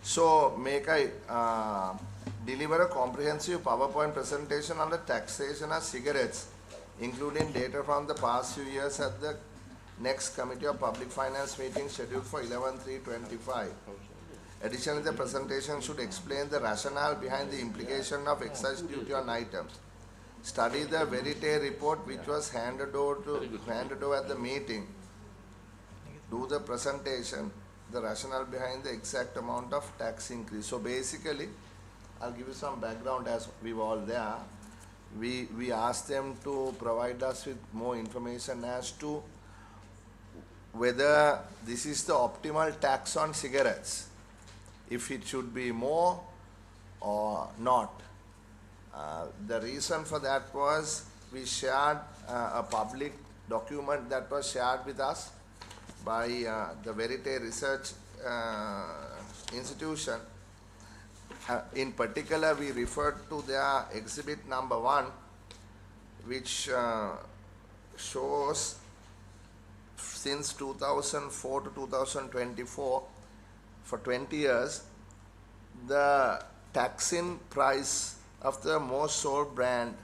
So make I deliver a comprehensive PowerPoint presentation on the taxation of cigarettes, including data from the past few years at the next Committee of Public Finance meeting scheduled for 11/3/25. Additionally, the presentation should explain the rationale behind the implication of excise duty on items. Study the Verite report which was handed over at the meeting. Do the presentation, the rationale behind the exact amount of tax increase. So basically, I'll give you some background as we were all there. We asked them to provide us with more information as to whether this is the optimal tax on cigarettes, if it should be more or not. The reason for that was we shared a public document that was shared with us by the Verite Research Institution. In particular, we referred to their exhibit number 1, which shows since 2004 to 2024, for 20 years, the tax-in price of the most sold brand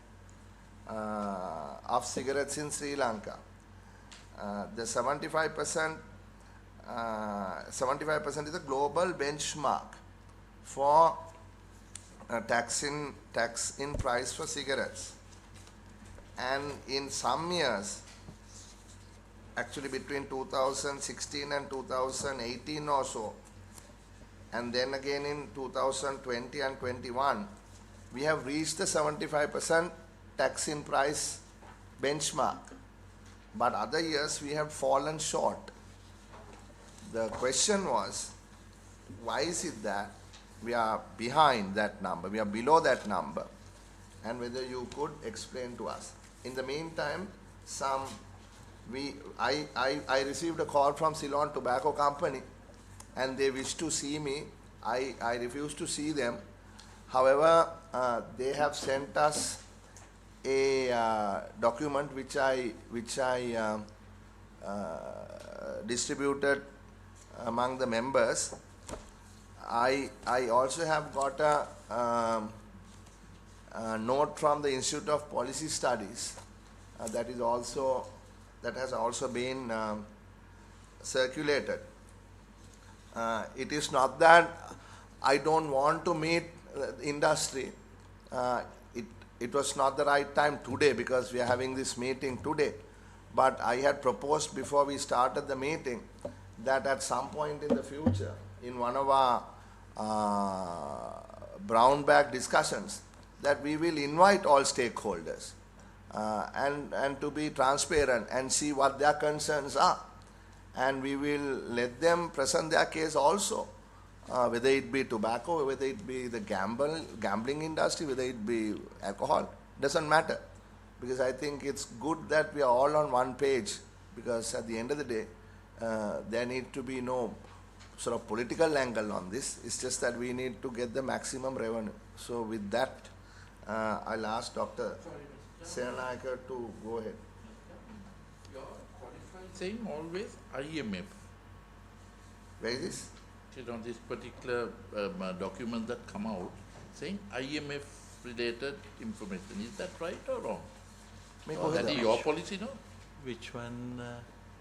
of cigarettes in Sri Lanka. The 75% is the global benchmark for tax-in price for cigarettes. And in some years, actually between 2016 and 2018 or so, and then again in 2020 and 21, we have reached the 75% tax-in price benchmark. But other years we have fallen short. The question was, why is it that we are behind that number, we are below that number, and whether you could explain to us. In the meantime, I received a call from Ceylon Tobacco Company, and they wished to see me. I refused to see them. However, they have sent us a document which I distributed among the members. I also have got a note from the Institute of Policy Studies that has also been circulated. It is not that I don't want to meet the industry. It was not the right time today because we are having this meeting today. But I had proposed before we started the meeting that at some point in the future, in one of our brown bag discussions, that we will invite all stakeholders and to be transparent and see what their concerns are. And we will let them present their case also, whether it be tobacco, whether it be the gambling industry, whether it be alcohol, doesn't matter. Because I think it's good that we are all on one page, because at the end of the day, there need to be no sort of political angle on this. It's just that we need to get the maximum revenue. So with that, I'll ask Dr. Seranayaka to go ahead. You're qualified saying always IMF. Where is this? On this particular document that come out, saying IMF related information. Is that right or wrong? Or that is your policy, no? Which one?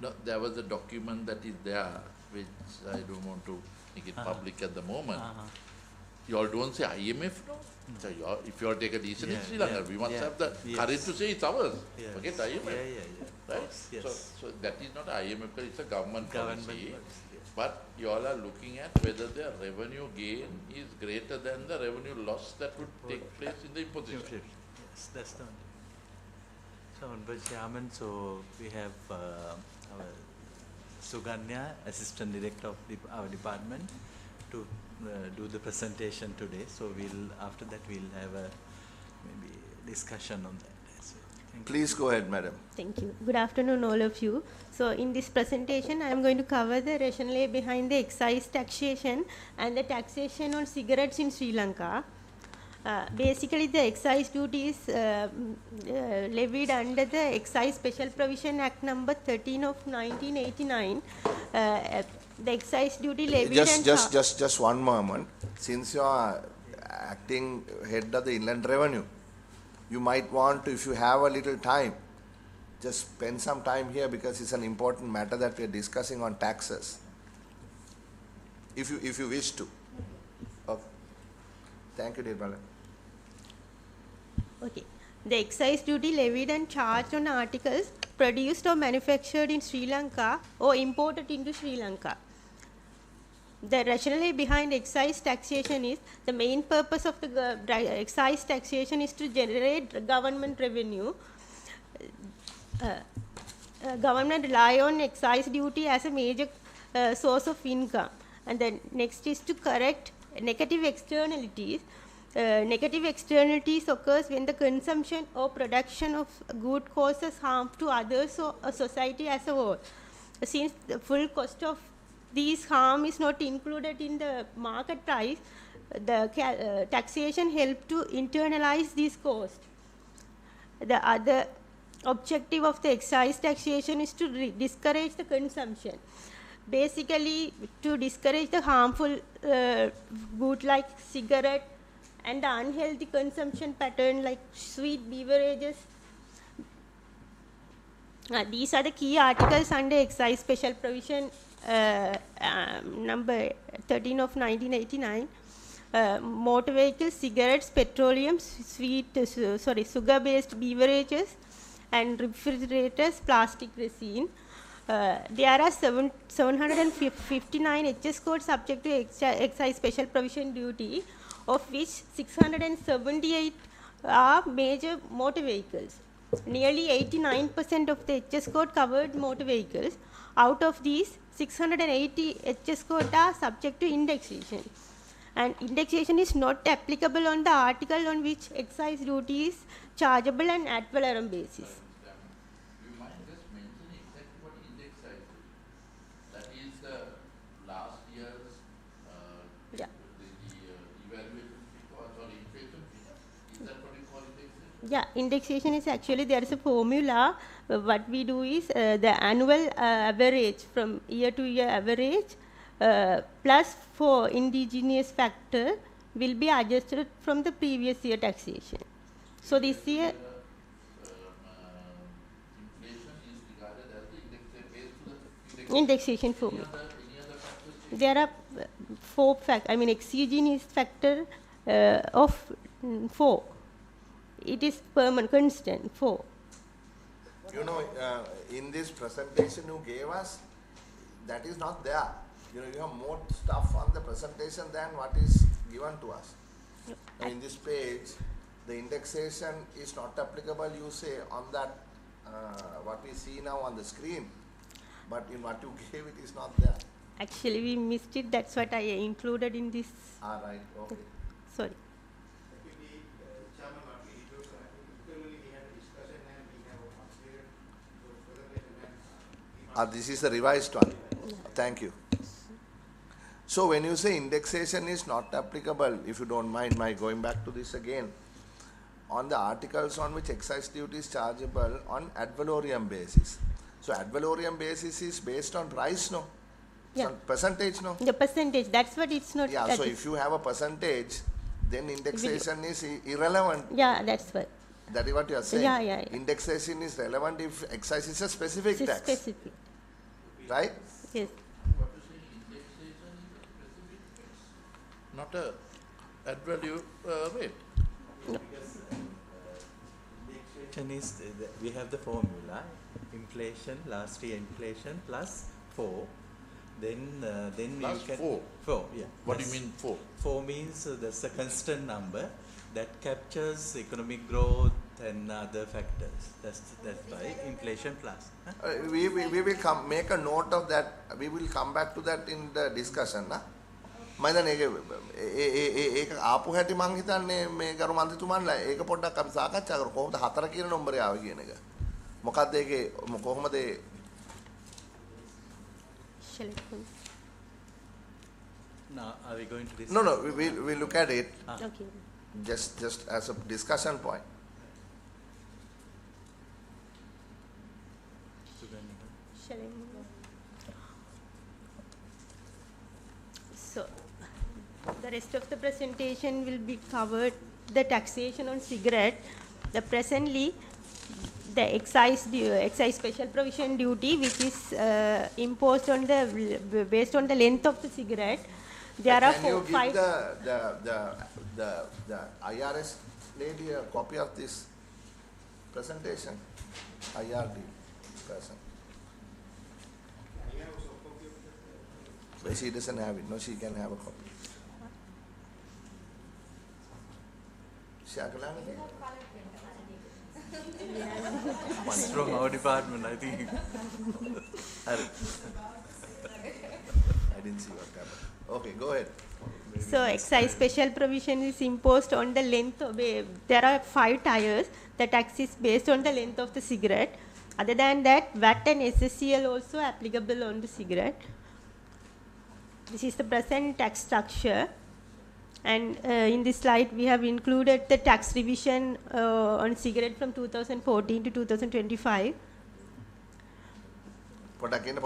No, there was a document that is there, which I don't want to make it public at the moment. You all don't say IMF, no? So if you all take a decision in Sri Lanka, we must have the courage to say it's ours. Forget IMF. Right? Yes. So that is not IMF, it's a government policy. But you all are looking at whether the revenue gain is greater than the revenue loss that would take place in the imposition. Yes, that's the one. So, Honorable Chairman, so we have our Suganya, Assistant Director of our department, to do the presentation today. So after that we'll have a maybe discussion on that. Please go ahead, madam. Thank you. Good afternoon, all of you. So in this presentation, I am going to cover the rationale behind the excise taxation and the taxation on cigarettes in Sri Lanka. Basically, the excise duty is levied under the Excise Special Provision Act number 13 of 1989. The excise duty levied and Just one moment. Since you are acting head of the inland revenue, you might want to, if you have a little time, just spend some time here because it's an important matter that we are discussing on taxes. If you wish to. Okay. Thank you, dear brother. Okay. The excise duty levied and charged on articles produced or manufactured in Sri Lanka or imported into Sri Lanka. The rationale behind excise taxation is the main purpose of the excise taxation is to generate government revenue. Government rely on excise duty as a major source of income. And then next is to correct negative externalities. Negative externalities occurs when the consumption or production of good causes harm to others or a society as a whole. Since the full cost of these harm is not included in the market price, the taxation help to internalize these costs. The other objective of the excise taxation is to discourage the consumption. Basically, to discourage the harmful good like cigarette and the unhealthy consumption pattern like sweet beverages. These are the key articles under excise special provision number 13 of 1989. Motor vehicles, cigarettes, petroleum, sugar-based beverages, and refrigerators, plastic resin. There are 759 HS codes subject to excise special provision duty, of which 678 are major motor vehicles. Nearly 89% of the HS code covered motor vehicles. Out of these, 680 HS code are subject to indexation. And indexation is not applicable on the article on which excise duty is chargeable on ad valorem basis. You mind just mentioning exactly what indexation is? That is the last year's Yeah. the evaluation because or inflation figure. Is that what you call indexation? Yeah, indexation is actually, there is a formula. What we do is the annual average from year to year average plus for indigenous factor will be adjusted from the previous year taxation. So this year, Inflation is regarded as the indexation based to the indexation formula. Any other factors? There are 4 factors. I mean, exogenous factor of 4. It is permanent, constant, 4. You know, in this presentation you gave us, that is not there. You know, you have more stuff on the presentation than what is given to us. Now, in this page, the indexation is not applicable, you say, on that, what we see now on the screen. But in what you gave, it is not there. Actually, we missed it. That's what I included in this. Ah, right, okay. Sorry. This is the revised one. Thank you. So when you say indexation is not applicable, if you don't mind my going back to this again, on the articles on which excise duty is chargeable on ad valorem basis. So ad valorem basis is based on price, no? Yeah. On percentage, no? The percentage, that's what it's not. Yeah, that so is- if you have a percentage, then indexation is irrelevant. Yeah, that's what. That is what you are saying. Yeah, yeah, yeah. Indexation is relevant if excise is a specific It's tax, specific. right? Yes. What you say indexation is a specific fix, not a ad value rate. Indexation is, we have the formula, inflation, last year inflation plus 4. Then Plus you can... 4? 4, yeah. What do you That's- mean 4? 4 means that's a constant number that captures economic growth and other factors. That's why inflation plus. Huh? We will come make a note of that. We will come back to that in the discussion. Na? මම දැන් ඒක ආපු හැටි මං හිතන්නේ මේ ගරු මන්ත්‍රීතුමන්ලා ඒක පොඩ්ඩක් අපි සාකච්ඡා කරමු කොහොමද 4 කියන නම්බරය ආවේ කියන එක. මොකක්ද ඒකේ කොහොමද Shall I go? Now, are we going to this? No, we look at it Okay. just as a discussion point. Shall I move on? The rest of the presentation will be covered the taxation on cigarette. The presently the excise special provision duty, which is imposed on the based on the length of the cigarette. There are Can you give five. the IRS lady a copy of this presentation? IRD person. But she doesn't have it. No, she can have a copy. Shakalana? It's from our department, I think. I didn't see what happened. Okay, go ahead. So excise special provision is imposed on the length of there are 5 tires. The tax is based on the length of the cigarette. Other than that, VAT and SSCL also applicable on the cigarette. This is the present tax structure. And in this slide, we have included the tax revision on cigarette from 2014 to 2025. පොඩක් ඉන්න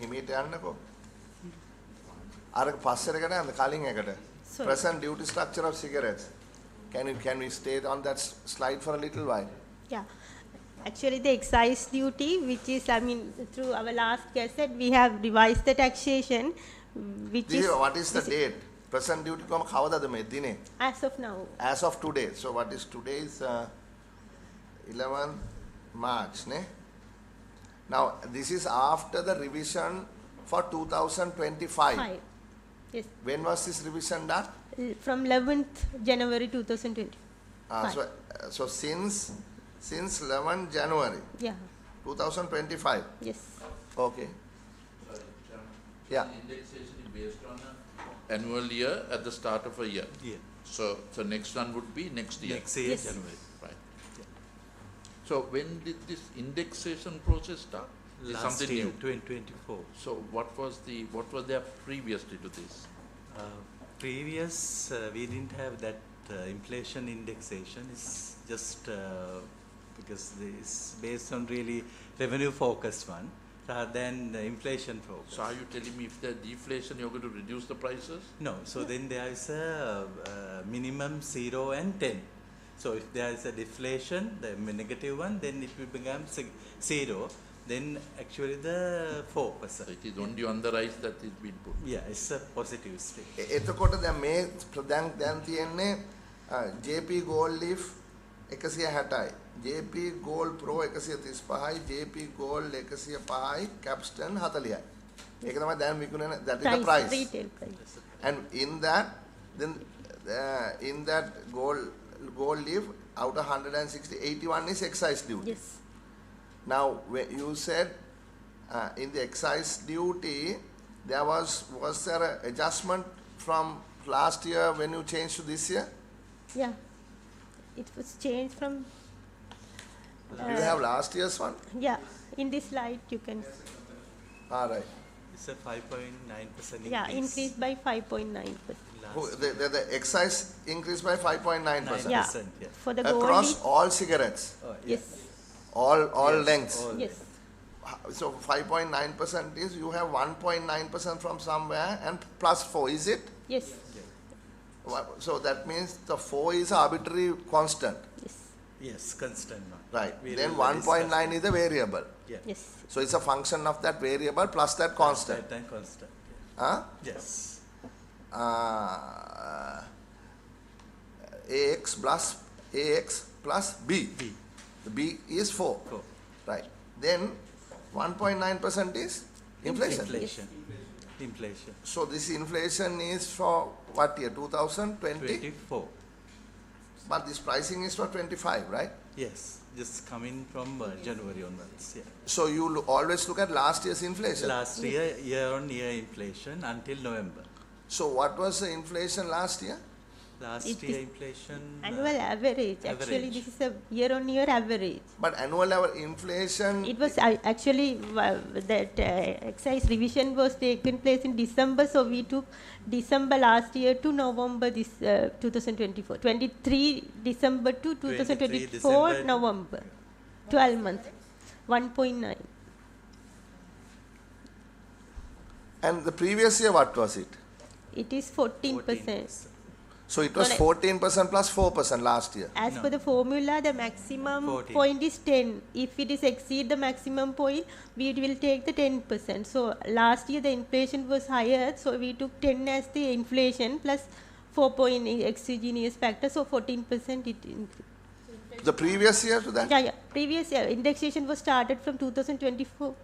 හිමීට යන්නකෝ. අර පස්සට යන්න කලින් එකට. Sorry. Present duty structure of cigarettes. Can we stay on that slide for a little while? Yeah. Actually, the excise duty, which is, through our last gazette, we have revised the taxation, which is... What is the date? Present duty කොහම කවදාද මේ දිනේ? As of now. As of today. So what is today is 11 March, ne? Now this is after the revision for 2025. 5. Yes. When was this revision done? From 11th January 2020. So since 11 January Yeah. 2025. Yes. Okay. Yeah. Indexation is based on an annual year at the start of a year. Yeah. So next one would be next year. Next year, Yes. January. Right. So when did this indexation process start? Is Last something year, new? 2024. So what was there previously to this? Previous, we didn't have that inflation indexation. It's just because it's based on really revenue focused one rather than the inflation focus. So are you telling me if there's deflation, you're going to reduce the prices? No, so then there is a minimum 0 and 10. So if there is a deflation, the negative one, then it will become 0. Then actually the 4%. So it is only on the rise that is being put. Yeah, it's a positive state. එතකොට දැන් මේ දැන් තියෙන්නේ JP Gold Leaf 160යි. JP Gold Pro 135යි. JP Gold 105යි. Capstan 40යි. ඒක තමයි දැන් විකුණන that is the price. Retail price. And in that gold leaf out of 160, 81 is excise duty. Yes. Now you said in the excise duty there was there an adjustment from last year when you changed to this year? Yeah. It was changed from... Do you have last year's one? Yeah. In this slide, you can... All right. It's a 5.9% increase. Yeah, increased by 5.9%. The excise increased by 5.9%. Yeah. 9%, yeah. For the gold Across leaf, all cigarettes, Oh, yeah. yes. all Yes, lengths. all Yes. So 5.9% is you have 1.9% from somewhere and plus 4, is it? Yes. So that means the 4 is arbitrary constant, Yes. Yes, constant one. right? We Then will discuss 1.9 is the variable. Yeah. Yes. So it's a function of that variable plus that constant. That and constant. Huh? Yes. AX plus B. B. The B is 4. 4. Right. Then 1.9% is inflation. Inflation. Inflation. So this inflation is for what year? 2020? 24. But this pricing is for 25, right? Yes. Just coming from January onwards. Yeah. So you always look at last year's inflation. Last year, year-on-year inflation until November. So what was the inflation last year? Last It year is inflation. Annual average. Actually, average. this is a year-on-year average. But annual level inflation. It was actually that excise revision was taken place in December, so we took December last year to November this 2024. 23 December to 2024 December. November. 12 months. 1.9. And the previous year, what was it? it is 14%. So it was No, 14% plus 4% last year. As No. per the formula, the maximum 14. point is 10. If it is exceed the maximum point, we will take the 10%. So last year the inflation was higher, so we took 10 as the inflation plus 4 point exogenous factor, so 14% it increased. The previous year to that? Yeah, yeah. Previous year indexation was started from 2024.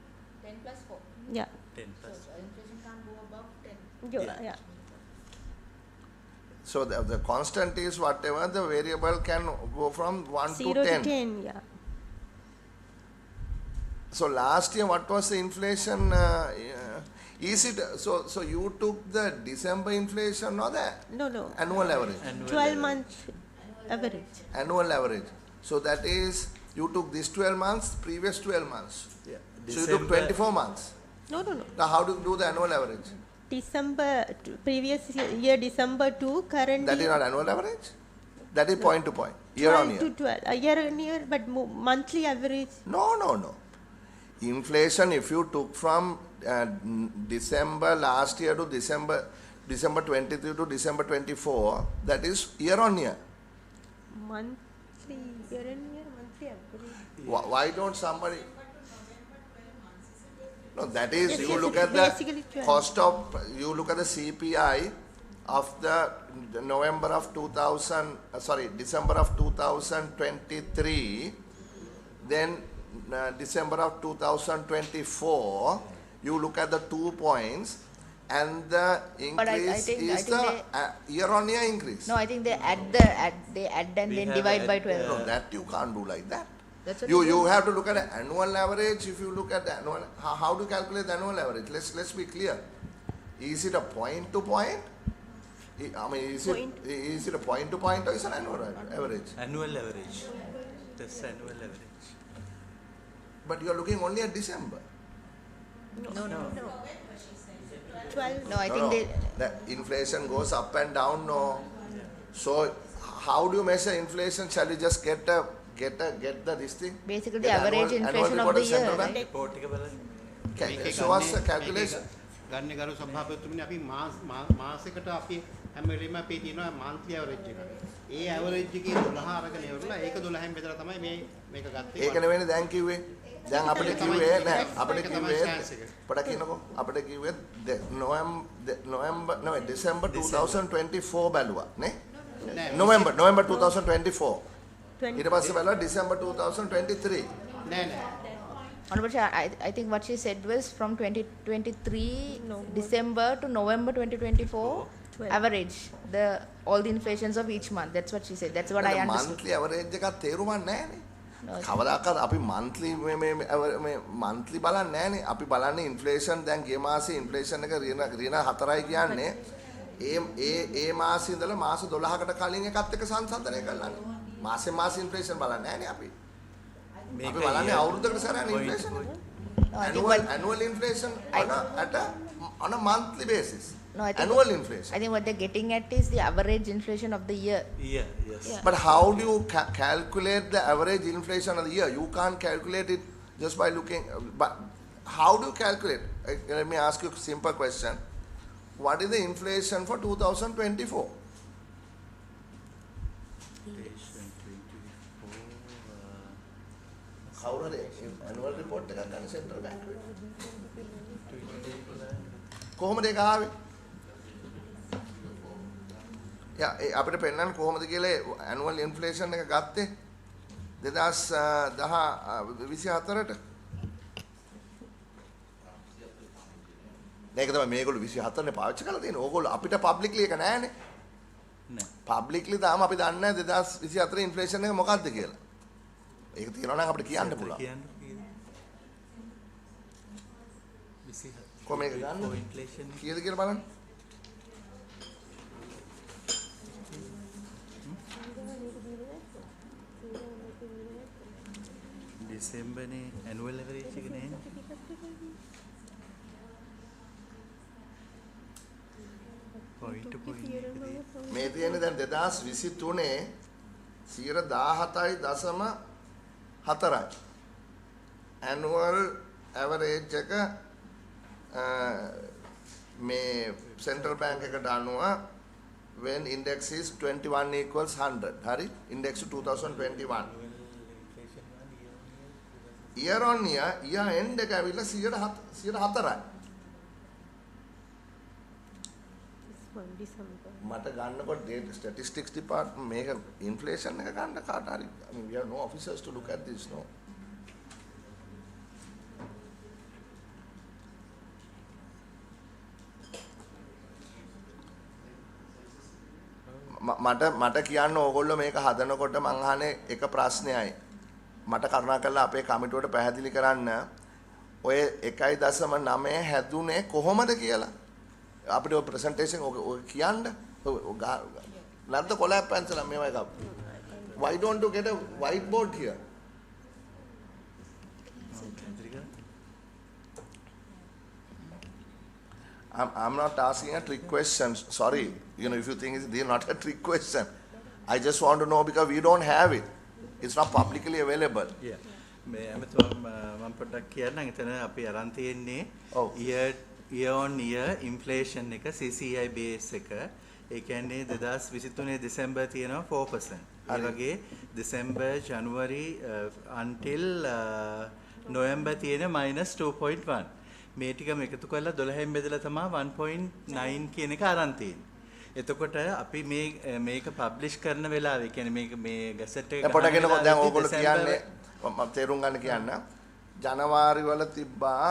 10 plus 4. Yeah. 10 plus. Inflation can't go above 10. Yeah. Yeah. So the constant is whatever, the variable can go from 1 0 to to 10. 10. Yeah. So last year, what was the inflation? Is it so? You took the December inflation or the No. annual average? Annual 12 average. months average. Annual average. So that is you took this 12 months, previous 12 months. Yeah. So you took 24 months. No. Now how do you do the annual average? December previous year December to current That is year not annual average. That is point to point, year 12 on to year. 12 year on year, but monthly average. No. Inflation, if you took from December last year to December 23 to December 24, that is year on year. Monthly year on year monthly average. Why don't somebody? No, that is Yes, you yes, look it at is the basically 12. cost of, you look at the CPI of the November of 2000, December of 2023, then December of 2024, you look at the 2 points and the But I increase think- is I think the year-on-year increase. No, I think they add and We then have divide by add, 12. No, that you can't do like that. That's what You have to look at the annual average. If you look at the annual, how do you calculate the annual average? Let's be clear. Is it a point to point? I mean, is it a point to point or is it an annual average? Annual average. That's annual average. But you are looking only at December. No. 12. No, I think they. The inflation goes up and down. No. So how do you measure inflation? Shall you just get the this thing? Basically, Get the average annual inflation report of the central year, bank? right? Show us the calculation. ගන්න ගරු සභාපතිතුමනි අපි මාසෙකට අපි හැම වෙලෙම අපි තියෙනවා monthly average එක. ඒ average එකේ 12 අරගෙන ඉවරලා ඒක 12න් බෙදලා තමයි මේක ගත්තේ. ඒක නෙවෙයි දැන් කිව්වේ. දැන් අපිට කිව්වේ නෑ අපිට ඒක තමයි කිව්වේ chance එක. පොඩක් කියනකො අපිට කිව්වේ නොවැම්බර් December 2024 බැලුවා නේ November 2024 ඊට පස්සේ බැලුවා December 2023 නෑ. Honorable Chair, I think what she said was from 2023 December to November 2024 average all the inflations of each month. That's what she said. That's what I understood. monthly average එකක් තේරුමක් නැහැනේ No, කවදාකවත් අපි monthly මේ monthly බලන්නේ නැහැනේ අපි බලන්නේ inflation දැන් ගිය මාසේ inflation එක ඍණ 4යි කියන්නේ ඒ මාසේ ඉඳලා මාස 12කට කලින් එකත් එක්ක සංසන්දනය කරලානේ මාසේ inflation බලන්නේ නැහැනේ අපි අපි බලන්නේ අවුරුද්දකට සැරයක් inflation annual inflation on a monthly basis. No, I think annual inflation. I think what they're getting at is the average inflation of the year. Yeah, yes. Yeah. But how do you calculate the average inflation of the year? You can't calculate it just by looking. But how do you calculate? Let me ask you a simple question. What is the inflation for 2024? How are they? Annual report එකක් ගන්න central bank එකේ. කොහොමද ඒක ආවේ? අපිට පෙන්නන්න කොහොමද කියලා annual inflation එක ගත්තේ 2024ට. මේක තමයි මේගොල්ලෝ 24නේ පාවිච්චි කරලා තියෙන්නේ. ඕගොල්ලෝ අපිට publicly එක නැහැනේ. නෑ. publicly තාම අපි දන්නේ නැහැ 2024 inflation එක මොකක්ද කියලා. ඒක තියෙනවා නම් අපිට කියන්න පුළුවන්. කොහොම මේක ගන්න? inflation කීයද කියලා බලන්න. December නේ annual average එක නේ. Point to point. මේ තියෙන්නේ දැන් 2023 17.4යි. annual average එක මේ central bank එකට අනුව when index is 21 equals 100 හරි index 2021 year on year year end එක ඇවිල්ලා 104යි මට ගන්නකොට data statistics department මේක inflation එක ගන්න කාට හරි I mean we have no officers to look at this no මට කියන්න ඕගොල්ලෝ මේක හදනකොට මං අහන්නේ එක ප්‍රශ්නයයි මට කරුණාකරලා අපේ කමිටුවට පැහැදිලි කරන්න ඔය 1.9 හැදුනේ කොහොමද කියලා අපිට ඔය ප්‍රසන්ටේෂන් ඔය කියන්න නැත්නම් කොලැප් පැන්සලා මේවා එක why don't you get a whiteboard here I'm not asking a trick question. Sorry, you know, if you think they're not a trick question, I just want to know because we don't have it. It's not publicly available. Yeah. මම පොඩ්ඩක් කියන්නම් එතන අපි අරන් තියෙන්නේ year on year inflation එක CCI base එක ඒ කියන්නේ 2023 දෙසැම්බර් තියෙනවා 4%. ඒ වගේ දෙසැම්බර් ජනවාරි until නොවැම්බර් තියෙන -2.1. මේ ටිකම එකතු කරලා 12න් බෙදලා තමයි 1.9 කියන එක අරන් තියෙන්නේ. එතකොට අපි මේක පබ්ලිෂ් කරන වෙලාවේ කියන්නේ මේක මේ ගැසට් එක පොඩ්ඩක් දැන් ඕගොල්ලෝ කියන්නේ මම තේරුම් ගන්න කියන්න ජනවාරි වල තිබ්බා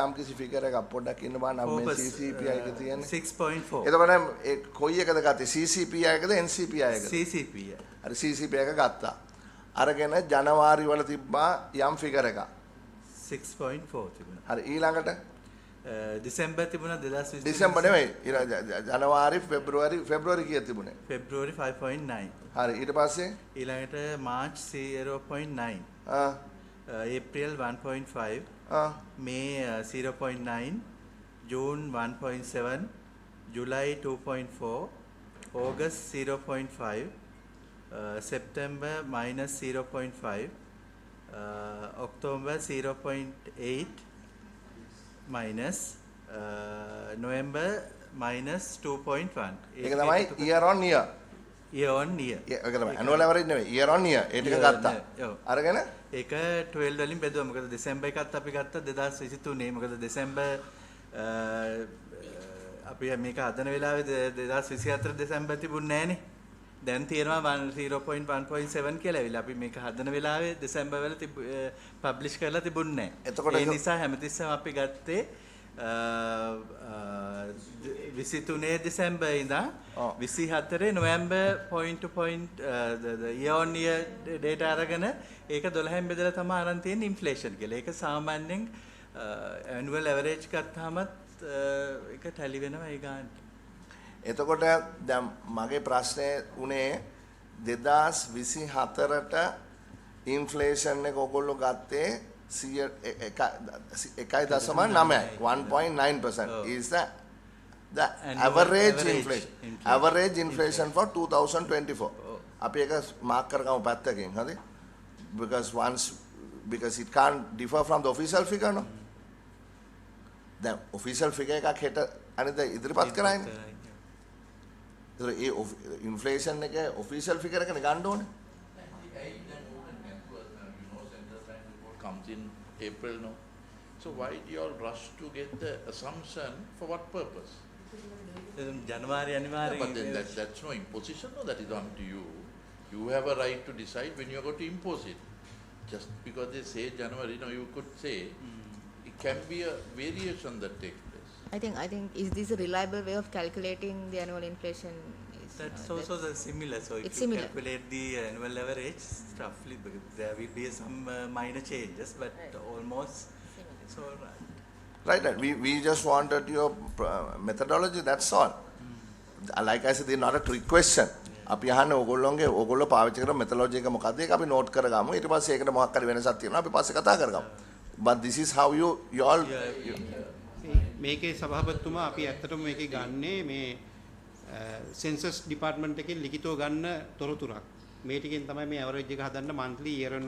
යම් කිසි ෆිගර් එකක් පොඩ්ඩක් ඉන්න බලන්න මේ CCPI එක තියෙන්නේ 6.4. එතකොට ඒ කොයි එකද ගත්තේ CCPI එකද NCPI එකද? CCPI. හරි CCPI එක ගත්තා. අරගෙන ජනවාරි වල තිබ්බා යම් ෆිගර් එකක් 6.4 තිබුණා. හරි ඊළඟට දෙසැම්බර් තිබුණා 2020. දෙසැම්බර් නෙවෙයි ජනවාරි ෆෙබ්‍රුවාරි කීයද තිබුණේ? February 5.9. හරි ඊට පස්සේ ඊළඟට March 0.9. April 1.5. May 0.9. June 1.7. July 2.4. August 0.5. September -0.5. October 0.8 minus November -2.1. ඒක තමයි year on year. Year on year. ඒක තමයි annual average නෙවෙයි year on year. ඒ ටික ගත්තා. අරගෙන ඒක 12 වලින් බෙදුවා. මොකද දෙසැම්බර් එකත් අපි ගත්තා 2023. මොකද දෙසැම්බර් අපි මේක හදන වෙලාවේ 2024 දෙසැම්බර් තිබුණේ නැහනේ. දැන් තියෙනවා 0.1.7 කියලා ඇවිල්ලා අපි මේක හදන වෙලාවේ දෙසැම්බර් වල පබ්ලිෂ් කරලා තිබුණේ නැහැ. ඒ නිසා හැමතිස්සෙම අපි ගත්තේ 23 දෙසැම්බර් ඉඳන් 24 November point to point year on year data අරගෙන ඒක 12න් බෙදලා තමයි අරන් තියෙන්නේ ඉන්ෆ්ලේෂන් කියලා. ඒක සාමාන්‍යයෙන් annual average ගත්තාමත් ඒක ටැලි වෙනවා ඒ ගානට. එතකොට දැන් මගේ ප්‍රශ්නේ උනේ 2024ට ඉන්ෆ්ලේෂන් එක ඔයගොල්ලෝ ගත්තේ 1.9% is the average inflation for 2024 අපි එක මාක් කරගමු පැත්තකින් හරි because it can't differ from the official figure no the official figure එකක් හෙට අනිත් ඉදිරිපත් කරන්නේ ඒ ඉන්ෆ්ලේෂන් එක ඔෆිෂල් ෆිගර් එකනේ ගන්න ඕනේ. Central Bank report comes in April now. So why do you all rush to get the assumption for what purpose? ජනවාරි අනිවාර්යයෙන්. But then that's no imposition, no, that is on to you. You have a right to decide when you are going to impose it. Just because they say January, no, you could say it can be a variation that takes place. I think is this a reliable way of calculating the annual inflation? That's also the similar. So if you calculate the annual average, roughly there will be some minor changes, but almost it's all right. Right. We just wanted your methodology. That's all. Like I said, they're not a trick question. අපි අහන්නේ ඕගොල්ලෝ පාවිච්චි කරන මෙතොලොජි එක මොකක්ද ඒක අපි note කරගමු ඊට පස්සේ ඒකට මොකක් හරි වෙනසක් තියෙනවා අපි පස්සේ කතා කරගමු but this is how you all මේකේ සභාපතිතුමා අපි ඇත්තටම මේකේ ගන්නේ මේ සෙන්සස් ඩිපාර්ට්මන්ට් එකෙන් ලිඛිතව ගන්න තොරතුරක් මේ ටිකෙන් තමයි මේ ඇවරේජ් එක හදන්න monthly year on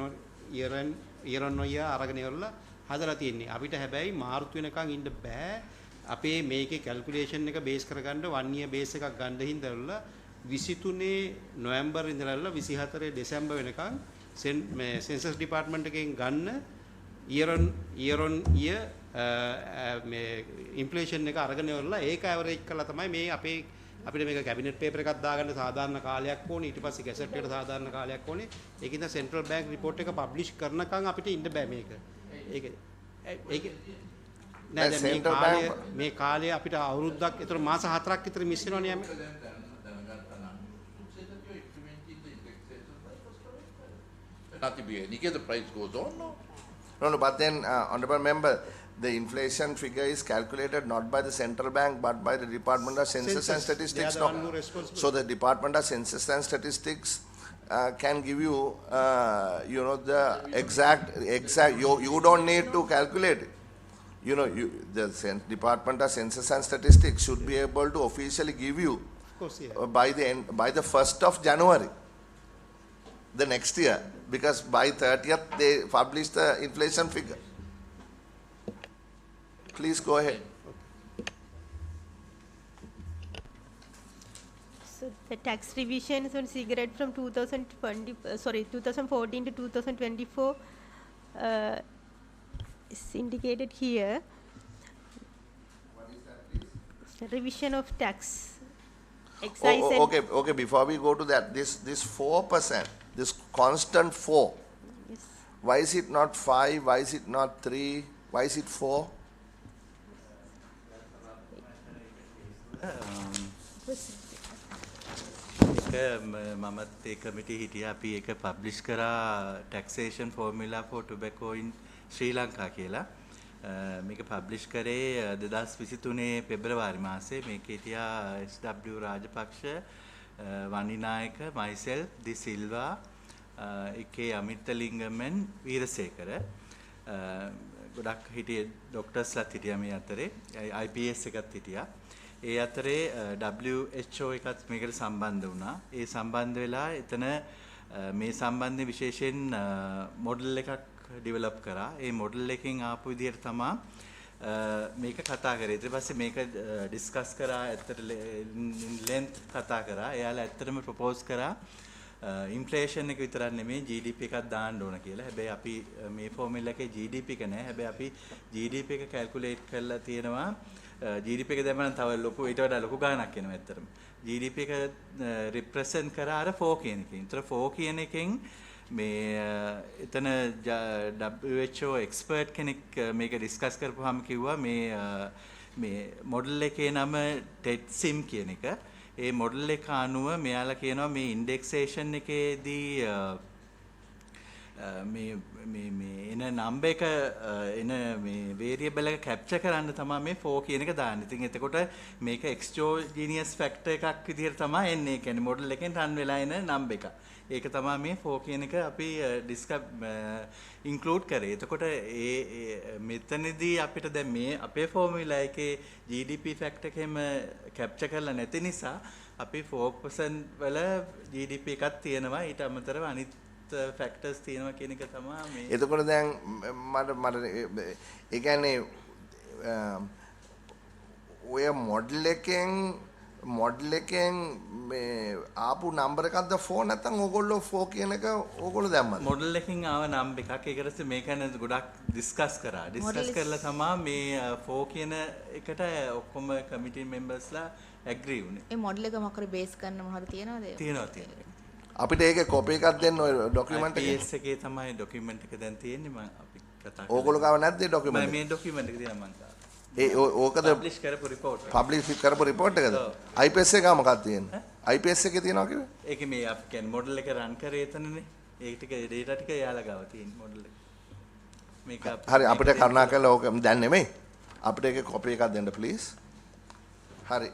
year අරගෙන ඉවරලා හදලා තියෙන්නේ. අපිට හැබැයි මාර්තු වෙනකන් ඉන්න බෑ. අපේ මේකේ කැල්කියුලේෂන් එක බේස් කරගන්න 1 year බේස් එකක් ගන්න හින්දාලා 23 නොවැම්බර් ඉඳලා 24 දෙසැම්බර් වෙනකන් මේ සෙන්සස් ඩිපාර්ට්මන්ට් එකෙන් ගන්න year on year මේ ඉන්ෆ්ලේෂන් එක අරගෙන ඉවරලා ඒක ඇවරේජ් කරලා තමයි මේ අපේ අපිට මේක කැබිනට් පේපර් එකක් දාගන්න සාධාරණ කාලයක් ඕනේ. ඊට පස්සේ ගැසට් එකට සාධාරණ කාලයක් ඕනේ. ඒකින්ද සෙන්ට්‍රල් බැංක් රිපෝට් එක පබ්ලිෂ් කරනකන් අපිට ඉන්න බෑ මේක. ඒක නෑ දැන් මේ කාලය අපිට අවුරුද්දක් ඒතර මාස 4ක් විතර මිස් වෙනවනේ යන්නේ. The price goes on, no? No, but then, honorable member, the inflation figure is calculated not by the central bank but by the Department of Census and Statistics. They are the one who responsible. So the Department of Census and Statistics can give you, the exact. You don't need to calculate it. The Department of Census and Statistics should be able to officially give you Of course, yeah. by the 1st of January the next year, because by 30th they publish the inflation figure. Please go ahead. So the tax revisions on cigarette from 2014 to 2024 is indicated here. What is that, please? Revision of tax. Excise and Okay. Before we go to that, this 4%, this constant 4. yes. Why is it not 5? Why is it not 3? Why is it 4? මමත් ඒ කමිටි හිටියා අපි ඒක publish කරා taxation formula for tobacco in Sri Lanka කියලා. මේක publish කරේ 2023 පෙබරවාරි මාසේ. මේක හිටියා SW රාජපක්ෂ, වනිනායක, myself, දී සිල්වා, එකේ අමිත්තලිංගමෙන් වීරසේකර. ගොඩක් හිටියේ ડોක්ටර්ස්ලාත් හිටියා මේ අතරේ. IPS එකත් හිටියා. ඒ අතරේ WHO එකත් මේකට සම්බන්ධ වුණා. ඒ සම්බන්ධ වෙලා එතන මේ සම්බන්ධයෙන් විශේෂයෙන් මොඩල් එකක් ඩෙවලොප් කරා. ඒ මොඩල් එකෙන් ආපු විදිහට තමයි මේක කතා කරේ. ඊට පස්සේ මේක ඩිස්කස් කරා, ඇත්තට ලෙන්ත් කතා කරා. එයාලා ඇත්තටම ප්‍රොපෝස් කරා ඉන්ෆ්ලේෂන් එක විතරක් නෙමෙයි GDP එකක් දාන්න ඕන කියලා. හැබැයි අපි මේ ෆෝමියුලා එකේ GDP එක නැහැ. හැබැයි අපි GDP එක කැල්කියුලේට් කරලා තියෙනවා. GDP එක දැම්මම තව ලොකු ඊට වඩා ලොකු ගාණක් එනවා ඇත්තටම. GDP එක රිප්‍රසන්ට් කරා අර 4 කියන එකෙන්. ඒතර 4 කියන එකෙන් මේ එතන WHO එක්ස්පර්ට් කෙනෙක් මේක ඩිස්කස් කරපුවාම කිව්වා මේ මොඩල් එකේ නම TEDSIM කියන එක. ඒ මොඩල් එක අනුව මෙයාලා කියනවා මේ ඉන්ඩෙක්සේෂන් එකේදී මේ එන නම්බර් එක එන මේ වේරියබල් එක කැප්චර් කරන්න තමයි මේ 4 කියන එක දාන්නේ. ඉතින් එතකොට මේක එක්ස්ට්‍රෝජිනියස් ෆැක්ටර් එකක් විදිහට තමයි එන්නේ. ඒ කියන්නේ මොඩල් එකෙන් රන් වෙලා එන නම්බර් එක. ඒක තමයි මේ 4 කියන එක අපි ඉන්ක්ලූඩ් කරේ. එතකොට මෙතනදී අපිට දැන් මේ අපේ ෆෝමියුලා එකේ GDP ෆැක්ටර් එකෙම කැප්චර් කරලා නැති නිසා අපි 4% වල GDP එකක් තියෙනවා. ඊට අමතරව අනිත් ෆැක්ටර්ස් තියෙනවා කියන එක තමයි මේ. එතකොට දැන් මට ඒ කියන්නේ ඔය මොඩල් එකෙන් මේ ආපු නම්බර එකක්ද 4 නැත්නම් ඕගොල්ලෝ 4 කියන එක ඕගොල්ලෝ දැම්මද? මොඩල් එකකින් ආව නම්බර් එකක්. ඒක ඊට මේක ගැන ගොඩක් ඩිස්කස් කරා. ඩිස්කස් කරලා තමයි මේ 4 කියන එකට ඔක්කොම කමිටි මෙම්බර්ස්ලා ඇග්‍රී වුණේ. ඒ මොඩල් එක මොකද බේස් කරන්න මොනවද තියනවද? තියෙනවා. අපිට ඒකේ කොපි එකක් දෙන්න ඔය ડોකියුමන්ට් එකේ. IPS එකේ තමයි ડોකියුමන්ට් එක දැන් තියෙන්නේ. මම අපි කතා කරා. ඕගොල්ලෝ ගාව නැද්ද ඒ ડોකියුමන්ට් එක? මේ ડોකියුමන්ට් එක තියෙනවා මම. ඕකද පබ්ලිෂ් කරපු රිපෝට්. පබ්ලිෂ් කරපු රිපෝට් එකද? IPS එක මොකක්ද තියෙන්නේ? IPS එකේ තියෙනවා කිව්වේ? ඒකේ මේ අපි කියන්නේ මොඩල් එක රන් කරේ එතනනේ. ඒක ටික ඩේටා ටික එයාලා ගාව තියෙන මොඩල් එක. මේක හරි අපිට කරුණාකරලා ඕක දැන් නෙමෙයි. අපිට ඒකේ කොපි එකක් දෙන්න ප්ලීස්. හරි.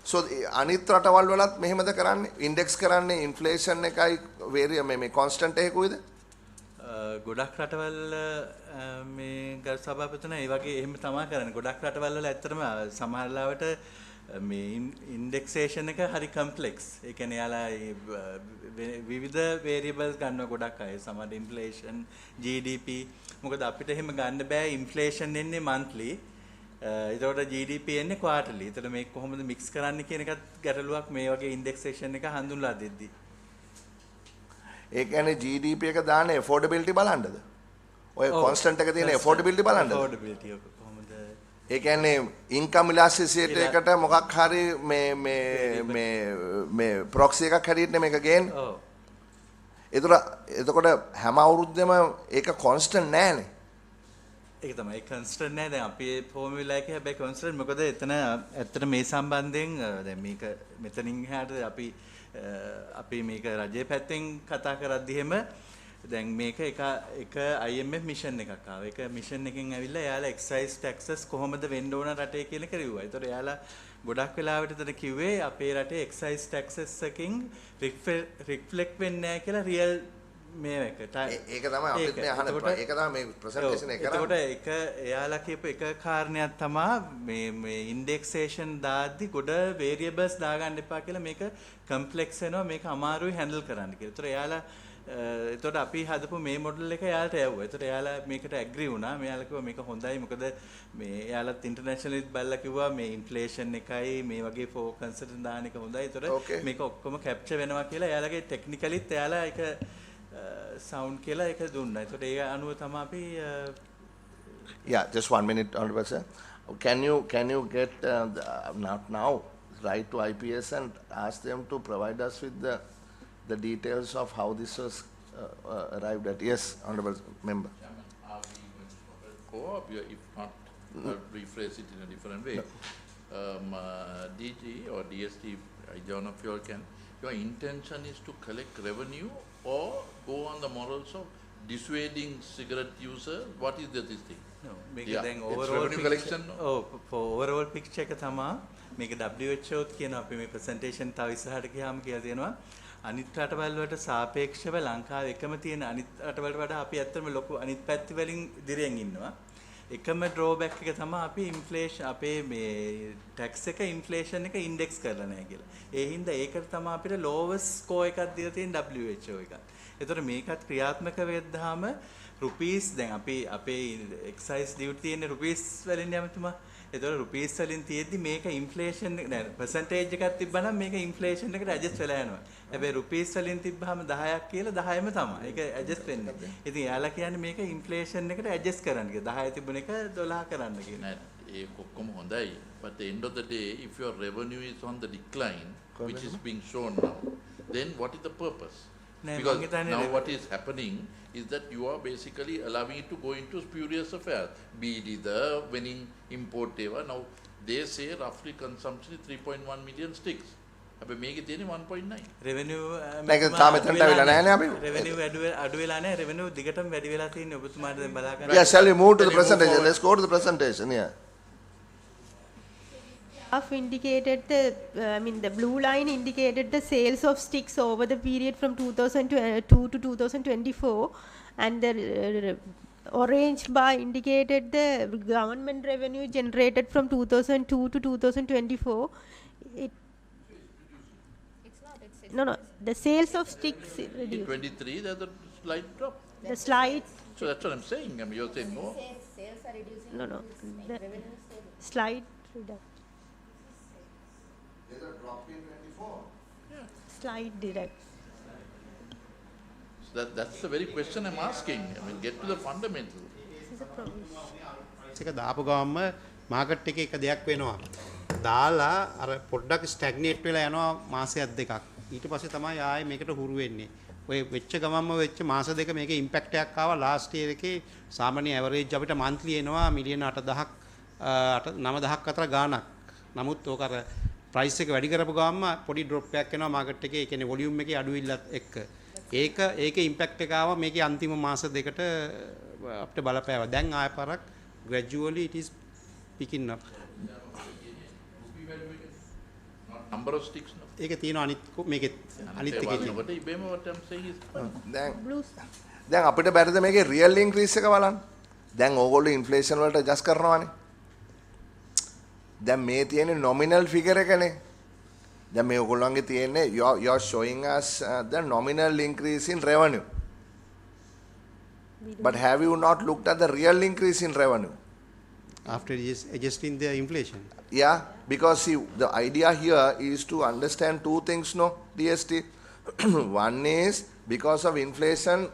So අනිත් රටවල් වලත් මෙහෙමද කරන්නේ? ඉන්ඩෙක්ස් කරන්නේ ඉන්ෆ්ලේෂන් එකයි වේරිය මේ කොන්ස්ටන්ට් එකකුයිද? ගොඩක් රටවල් මේ ගරු සභාපතිතුමා ඒ වගේ එහෙම තමයි කරන්නේ. ගොඩක් රටවල් වල ඇත්තටම සමහර ලාවට මේ ඉන්ඩෙක්සේෂන් එක හරි කම්ප්ලෙක්ස්. ඒ කියන්නේ යාලා විවිධ වේරියබල්ස් ගන්නවා ගොඩක් අය. සමහර ඉන්ෆ්ලේෂන්, GDP. මොකද අපිට එහෙම ගන්න බෑ ඉන්ෆ්ලේෂන් එන්නේ monthly. ඒතකොට GDP එන්නේ quarterly. ඒතකොට මේක කොහොමද මික්ස් කරන්න කියන එකත් ගැටලුවක් මේ වගේ ඉන්ඩෙක්සේෂන් එක හඳුන්ලා දෙද්දී. ඒ කියන්නේ GDP එක දාන්නේ affordability බලන්නද? ඔය constant එක තියෙන affordability බලන්නද? affordability කොහොමද? ඒ කියන්නේ income elasticity එකට මොකක් හරි මේ proxy එකක් හැටියට මේක ගේන්නේ. ඔව්. එතකොට හැම අවුරුද්දෙම ඒක constant නෑනේ. ඒක තමයි constant නෑ. දැන් අපේ ෆෝමියුලා එකේ හැබැයි constant. මොකද එතන ඇත්තට මේ සම්බන්ධයෙන් දැන් මේක මෙතනින් එහාට අපි මේක රජයේ පැත්තෙන් කතා කරද්දී එහෙම දැන් මේක එක IMF මිෂන් එකක් ආවා. ඒක මිෂන් එකෙන් ඇවිල්ලා එයාලා excise taxes කොහොමද වෙන්න ඕන රටේ කියලා කිව්වා. ඒතකොට එයාලා ගොඩක් වෙලාවට එතන කිව්වේ අපේ රටේ excise taxes එකකින් reflect වෙන්නේ නැහැ කියලා real මේක. ඒක තමයි අපිත් මේ අහන ඒක තමයි මේ ප්‍රසන්ටේෂන් එක කරන්නේ. එතකොට ඒක එයාලා කියපු එක කාරණයක් තමයි මේ ඉන්ඩෙක්සේෂන් දාද්දි ගොඩ වේරියබල්ස් දාගන්න එපා කියලා මේක කම්ප්ලෙක්ස් වෙනවා මේක අමාරුයි හැන්ඩල් කරන්න කියලා. ඒතර එයාලා එතකොට අපි හදපු මේ මොඩල් එක එයාලට යවුවා. ඒතර එයාලා මේකට ඇග්‍රී වුණා. මෙයාලා කිව්වා මේක හොඳයි. මොකද මේ එයාලත් ඉන්ටර්නැෂනලිත් බලලා කිව්වා මේ ඉන්ෆ්ලේෂන් එකයි මේ වගේ ෆෝකන්ස්ට දාන එක හොඳයි. ඒතර මේක ඔක්කොම කැප්චර් වෙනවා කියලා එයාලගේ ටෙක්නිකලිත් එයාලා ඒක sound කියලා එක දුන්නා. ඒතකොට ඒ අනුව තමයි අපි Yeah, just 1 minute, Honorable Sir. Can you get not now write to IPS and ask them to provide us with the details of how this was arrived at? Yes, Honorable Member. Are we going to co-op? If not, rephrase it in a different way. DG or DST, I don't know if you all can. Your intention is to collect revenue or go on the morals of dissuading cigarette users? What is this thing? No, මේක Yeah, දැන් it's overall revenue collection, no? for overall picture එක තමයි මේක WHO කියනවා අපි මේ presentation තව ඉස්සරහට ගියාම කියලා තියෙනවා අනිත් රටවල් වලට සාපේක්ෂව ලංකාවේ එකම තියෙන අනිත් රටවලට වඩා අපි ඇත්තටම ලොකු අනිත් පැති වලින් ඉදිරියෙන් ඉන්නවා. එකම drawback එක තමයි අපි inflation අපේ මේ tax එක inflation එක index කරලා නැහැ කියලා. ඒ හින්දා ඒකට තමයි අපිට lowest score එකක් දීලා තියෙන WHO එකක්. ඒතර මේකත් ක්‍රියාත්මක වෙද්දාම rupees දැන් අපි අපේ excise duty තියෙන්නේ rupees වලින් යමතුමා. ඒතර rupees වලින් තියෙද්දි මේක inflation නෑ percentage එකක් තිබ්බනම් මේක inflation එකට adjust වෙලා යනවා. හැබැයි rupees වලින් තිබ්බහම 10ක් කියලා 10ම තමයි. ඒක adjust වෙන්නේ. ඉතින් යාලා කියන්නේ මේක inflation එකට adjust කරන්න කියලා. 10 තිබුණ එක 12 කරන්න කියලා. ඒක ඔක්කොම හොඳයි. But at the end of the day, if your revenue is on the decline, which is being shown now, then what is the purpose? Because now what is happening is that you are basically allowing it to go into spurious affairs. Be it the winning import ever. Now they say roughly consumption is 3.1 million sticks. හැබැයි මේකේ තියෙන්නේ 1.9. revenue මේක තාම එතනට අවිලා නැහැ නේ අපි. revenue අඩු වෙලා නැහැ. revenue දිගටම වැඩි වෙලා තියෙන්නේ ඔබතුමාට දැන් බලා ගන්න. Yeah, shall we move to the presentation? Let's go to the presentation. Yeah. Indicated the the blue line indicated the sales of sticks over the period from 2002 to 2024, and the orange bar indicated the government revenue generated from 2002 to 2024. No, the sales of sticks reduced. 23, there's a slight drop. The slight. So that's what I'm saying. I mean, you're saying no. Sales are reducing. No. The slight reduction. There's a drop in 24. Slight direct. So that's the very question I'm asking. I mean, get to the fundamental. This is a provision. එක දාපු ගමන්ම market එකේ එක දෙයක් වෙනවා. දාලා අර පොඩ්ඩක් ස්ටැග්නේට් වෙලා යනවා මාසයක් දෙකක්. ඊට පස්සේ තමයි ආයේ මේකට හුරු වෙන්නේ. ඔය වෙච්ච ගමන්ම වෙච්ච මාස දෙක මේකේ ඉම්පැක්ට් එකක් ආවා. ලාස්ට් ඉයර් එකේ සාමාන්‍ය ඇවරේජ් අපිට මන්ත්ලි එනවා මිලියන 8000ක් 9000ක් අතර ගාණක්. නමුත් ඕක අර ප්‍රයිස් එක වැඩි කරපු ගමන්ම පොඩි ඩ්‍රොප් එකක් එනවා මාකට් එකේ. ඒ කියන්නේ වොලියුම් එකේ අඩුවිල්ලත් එක්ක. ඒකේ ඉම්පැක්ට් එක ආවා මේකේ අන්තිම මාස දෙකට අපිට බලපෑවා. දැන් ආය පාරක් gradually it is picking up. Number of sticks, no? ඒකේ තියෙන අනිත් මේකේ අනිත් එකේ තියෙන. What I'm saying is දැන් අපිට බැරිද මේකේ real increase එක බලන්න. දැන් ඕගොල්ලෝ inflation වලට adjust කරනවානේ. දැන් මේ තියෙන්නේ nominal figure එකනේ. දැන් මේ ඔයගොල්ලන්ගේ තියෙන්නේ you're showing us the nominal increase in revenue. But have you not looked at the real increase in revenue? After adjusting the inflation. Yeah, because see, the idea here is to understand two things, no, DST. One is because of inflation,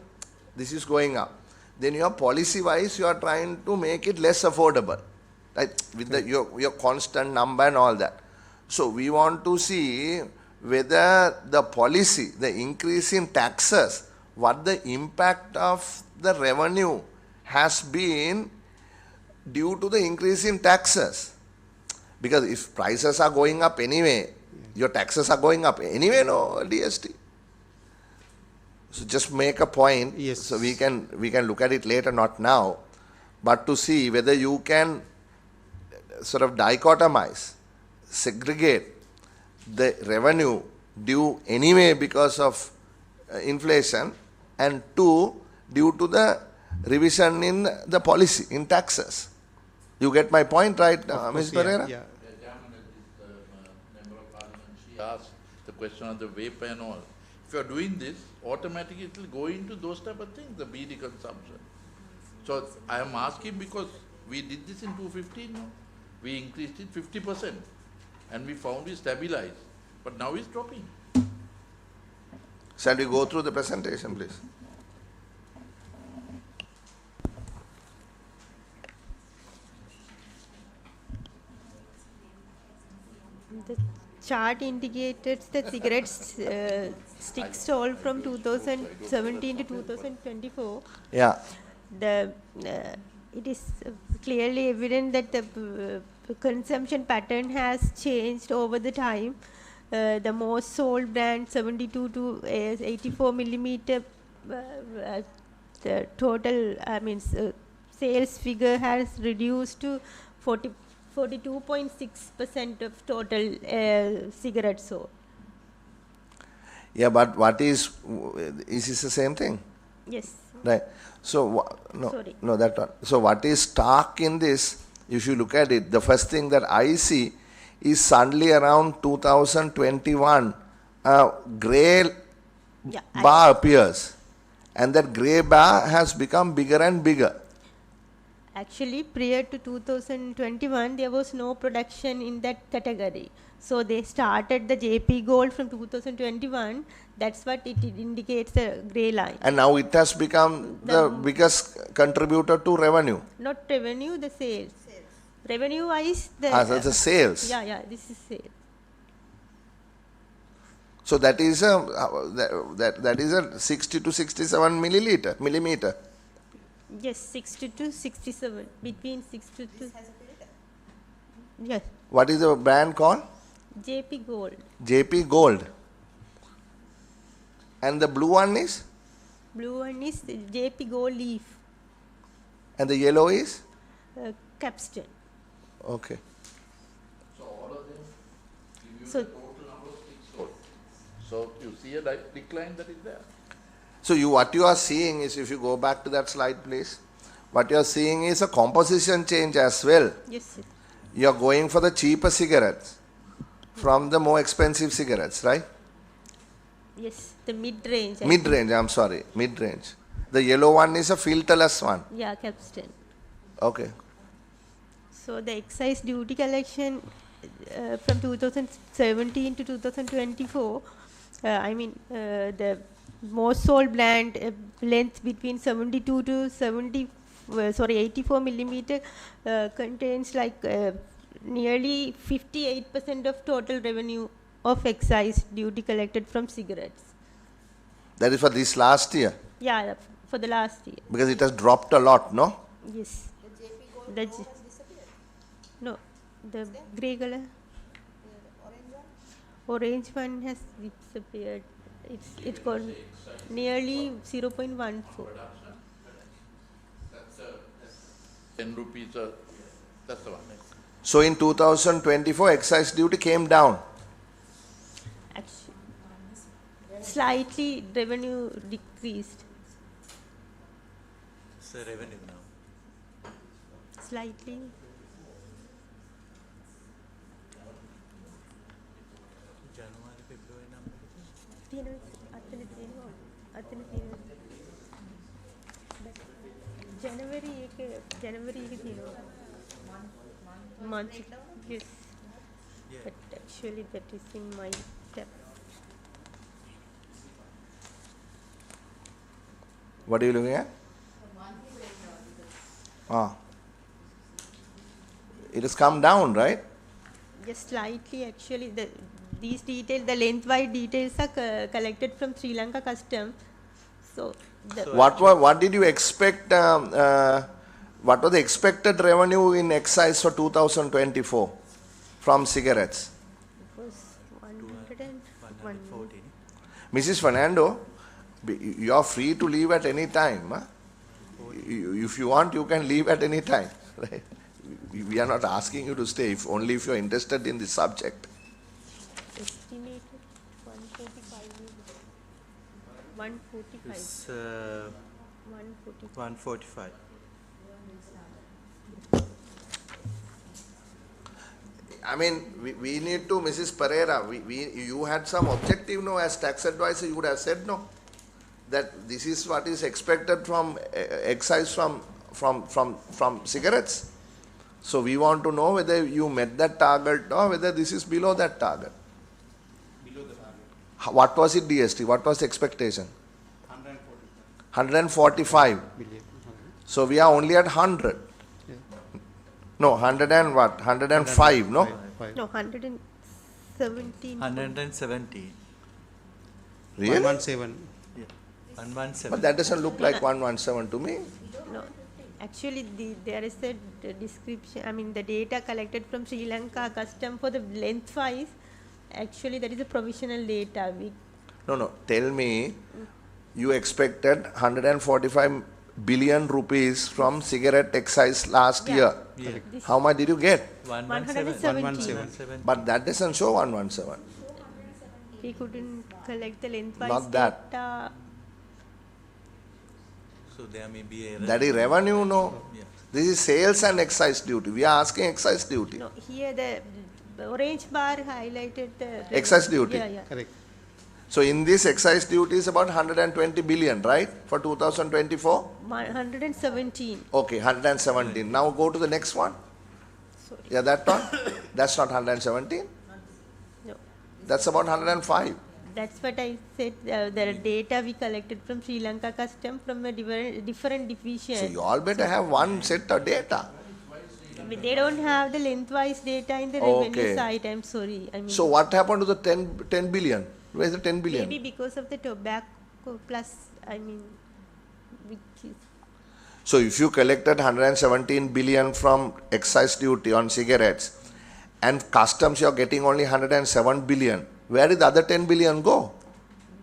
this is going up. Then your policy-wise, you are trying to make it less affordable, right? With the, your constant number and all that. So we want to see whether the policy, the increase in taxes, what the impact of the revenue has been due to the increase in taxes. Because if prices are going up anyway, your taxes are going up anyway, no, DST. So just make a point. Yes. So we can look at it later, not now, but to see whether you can sort of dichotomize, segregate the revenue due anyway because of inflation, and two, due to the revision in the policy, in taxes. You get my point, right, Ms. Pereira? Yeah. The Chairman, this Member of Parliament, she asked the question on the vape and all. If you are doing this, automatically it will go into those type of things, the BD consumption. So I am asking because we did this in 2015, no? We increased it 50% and we found it stabilized, but now it's dropping. Shall we go through the presentation, please? The chart indicated the cigarettes sticks sold from 2017 to 2024. Yeah. It is clearly evident that the consumption pattern has changed over the time. The most sold brand 72 to 84 millimeter, the total sales figure has reduced to 42.6% of total cigarettes sold. Yeah, but what is this the same thing? Yes. Right. So, no, that one. So what is stark in this, if you look at it, the first thing that I see is suddenly around 2021, a grey bar appears. And that grey bar has become bigger and bigger. Actually, prior to 2021, there was no production in that category. So they started the JP Gold from 2021. That's what it indicates, the grey line. And now it has become the biggest contributor to revenue. Not revenue, the sales. Revenue-wise, the... So the sales. Yeah, this is sales. So that is a 60 to 67 millimeter. Yes, 60 to 67. Between 60 to... Yes. What is the brand called? JP Gold. JP Gold. And the blue one is? Blue one is JP Gold Leaf. And the yellow is? Capstan. Okay. So all of them give you So- the total number of sticks sold. So you see a decline that is there. So what you are seeing is, if you go back to that slide, please, what you are seeing is a composition change as well. Yes, yes. You are going for the cheaper cigarettes from the more expensive cigarettes, right? Yes, the mid-range. Mid-range, I'm sorry, mid-range. The yellow one is a filterless one. Yeah, Capstan. Okay. So the excise duty collection from 2017 to 2024, the most sold brand length between 72 to 84 millimeter contains nearly 58% of total revenue of excise duty collected from cigarettes. That is for this last year, Yeah, for the last year. because it has dropped a lot, no? Yes. The no, the grey color. Orange one has disappeared. It's got nearly 0.14. 10 rupees, that's the one. So in 2024, excise duty came down. Actually, slightly revenue decreased. It's a revenue now. Slightly. January month. Yes. But actually that is in my tab. What are you looking at? It has come down, right? Just slightly actually these details, the lengthwise details are collected from Sri Lanka Custom. So, What did you expect? What was the expected revenue in excise for 2024 from cigarettes? it was 101. Mrs. Fernando, you are free to leave at any time. Huh? If you want, you can leave at any time. Right? We are not asking you to stay, only if you are interested in the subject. Estimated 145. It's 145. 145. I mean, we need to, Mrs. Pereira, you had some objective, no, as tax advisor, you would have said no, that this is what is expected from excise from cigarettes. So we want to know whether you met that target or whether this is below that target. Below the target. What was it, DST? What was the expectation? 145 145. billion. So we are only at 100. Yeah. No, 100 and what? 105, no? No, 117. 117. Really? 117. Yeah. 117. But that doesn't look like 117 to me. No, actually there is a description, I mean the data collected from Sri Lanka Custom for the lengthwise, actually that is a provisional data. No, tell me, you expected 145 billion rupees from cigarette excise last year. Yeah. This How much did you get? 117. 117. But that doesn't show 117. We couldn't collect the lengthwise Not that. data. So there may be a That is revenue, no? Yeah. This is sales and excise duty. We are asking excise duty. No, here the orange bar highlighted the Excise duty. Yeah. Correct. So in this excise duty is about 120 billion, right? For 2024? 117. Okay, 117. Now go to the next one. Sorry. Yeah, that one? That's not 117. No. That's about 105. That's what I said. The data we collected from Sri Lanka Custom from a different division. So you all better have one set of data. They don't have the lengthwise data in the Okay. revenue side. I'm sorry. I mean, So what happened to the 10 billion? Where is the 10 billion? maybe because of the tobacco plus, I mean, which is So if you collected 117 billion from excise duty on cigarettes and customs you're getting only 107 billion, where did the other 10 billion go?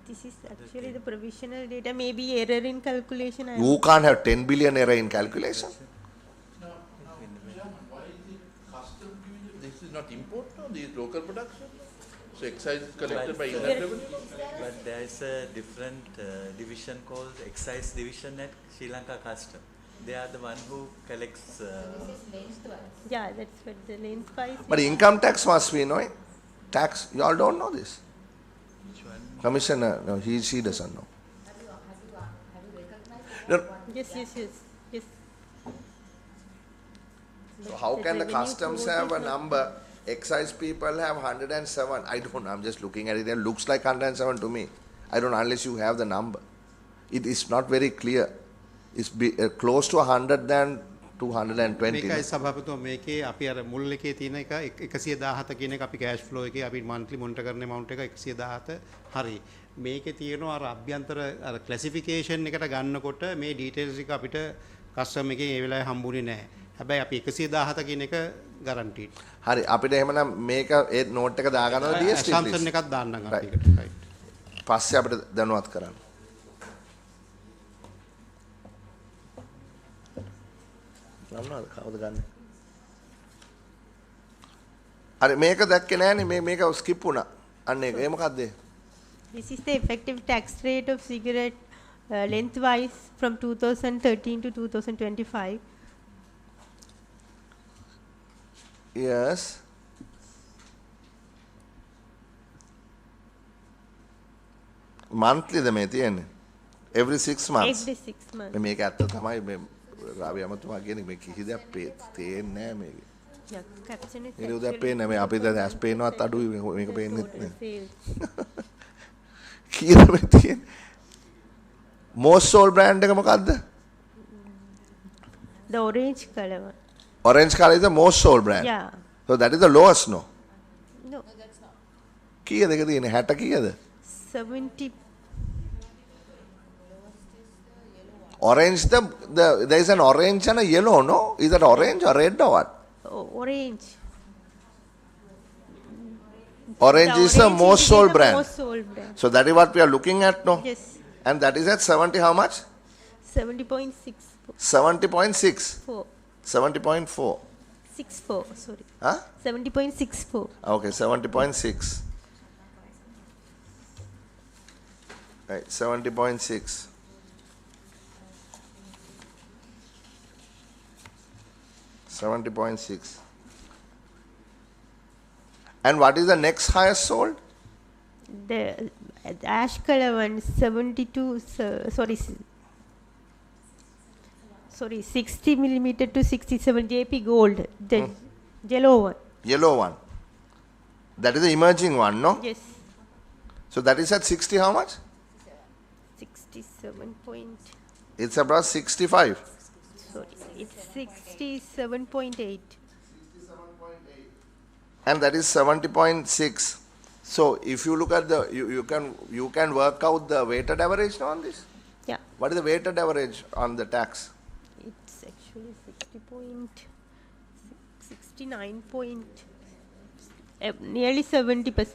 this is actually the provisional data. Maybe error in calculation. You can't have 10 billion error in calculation. Why is it custom duty? This is not import, no? This is local production. So excise is collected by inland revenue. But there is a different division called Excise Division at Sri Lanka Custom. They are the one who collects. Yeah, that's what the lengthwise. But income tax must be, no? Tax, you all don't know this. Which one? Commissioner, no, she doesn't know. No, Yes. so how can the revenue customs code have is a not- number? Excise people have 107. I don't know, I'm just looking at it. It looks like 107 to me. I don't know unless you have the number. It is not very clear. It's close to 100 than 220. මේකයි සභාපතිතුමා මේකේ අපි අර මුල් එකේ තියෙන එක 117 කියන එක අපි කෑෂ් ෆ්ලෝ එකේ අපි මන්ත්ලි මොනිටර් කරන amount එක 117 හරි මේකේ තියෙනවා අර අභ්‍යන්තර අර ක්ලාසිෆිකේෂන් එකට ගන්නකොට මේ ඩීටේල්ස් එක අපිට කස්ටම් එකේ ඒ වෙලාවේ හම්බුනේ නැහැ. හැබැයි අපි 117 කියන එක guaranteed. හරි අපිට එහෙමනම් මේක ඒ නෝට් එක දාගන්නවා DST assumption please. එකක් දාන්නම් අපි Right. එකට. right. පස්සේ අපිට දැනුවත් කරන්න. ගන්නවද කවුද ගන්න? හරි මේක දැක්කේ නෑනේ මේක ස්කිප් වුණා. අන්න ඒක. ඒ මොකද්ද? This is the effective tax rate of cigarette lengthwise from 2013 to 2025. Yes. monthly ද මේ තියෙන්නේ? Every 6 months. Every 6 months. මේක ඇත්ත තමයි මේ රාවි අමතුමා කියන්නේ මේ කිසි දෙයක් තේන්නේ නැහැ මේක. Yeah, caption is ඒක උදේ පේන්නේ මේ අපි දැන් ඇස් පේනවත් අඩුයි මේක පේන්නෙත් නැහැ. කීයද මේ තියෙන්නේ? most sold brand එක මොකද්ද? the orange color one. Orange color is the most sold brand. Yeah. So that is the lowest, no? No. කීයද ඒක තියෙන්නේ? 60 කීයද? 70. Orange there is an orange and a yellow, no? Is that orange or red or what? Orange. Orange The is the orange most is sold the brand. most sold brand. So that is what we are looking at, no? Yes. And that is at 70 how much? 70.64. 70.6. 70.4. 64, sorry. Huh? 70.64. Okay, 70.6. Right, 70.6. $70.6. And what is the next highest sold? The ash color one 72, sorry, 60 millimeter to 67 JP gold, the yellow one. Yellow one. That is the emerging one, no? Yes, So that is at 60 how much? 67 point, It's about 65. sorry, it's 67.8. And that is 70.6. So if you look at the, you can work out the weighted average on this? Yeah, What is the weighted average on the tax? it's actually 69 point, nearly 70%.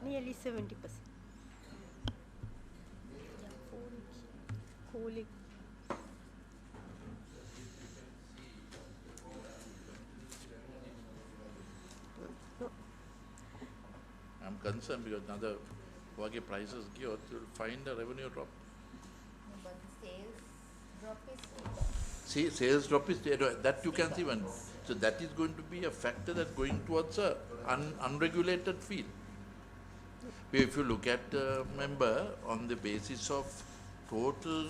Nearly 70%. Holy. I'm concerned because another wage prices give, you'll find a revenue drop. But the sales drop is See, sales drop is that you can see one. So that is going to be a factor that going towards a unregulated field. If you look at member on the basis of total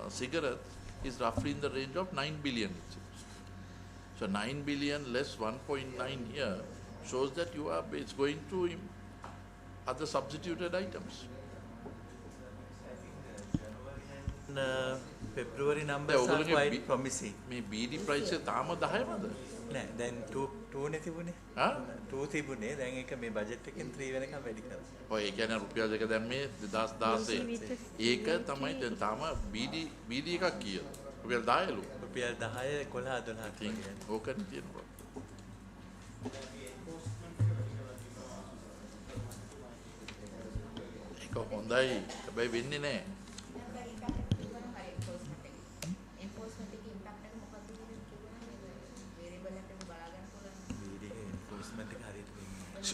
cigarettes is roughly in the range of 9 billion. It seems. So 9 billion less 1.9 here shows that you are it's going to other substituted items. February numbers are ඔයගොල්ලෝගේ quite promising. මේ BD price එක තාම 10මද? නෑ දැන් 2 නේ තිබුණේ. හා? 2 තිබුණේ. දැන් ඒක මේ බජට් එකෙන් 3 වෙනකම් වැඩි කරා. ඔය ඒ කියන්නේ රුපියල් දෙක දැම්මේ 2016. ඒක තමයි දැන් තාම BD එකක් කීයද? රුපියල් 10ලු. රුපියල් 10 11 12 ඕකනේ තියෙනවා. ඒක හොඳයි. හැබැයි වෙන්නේ නැහැ.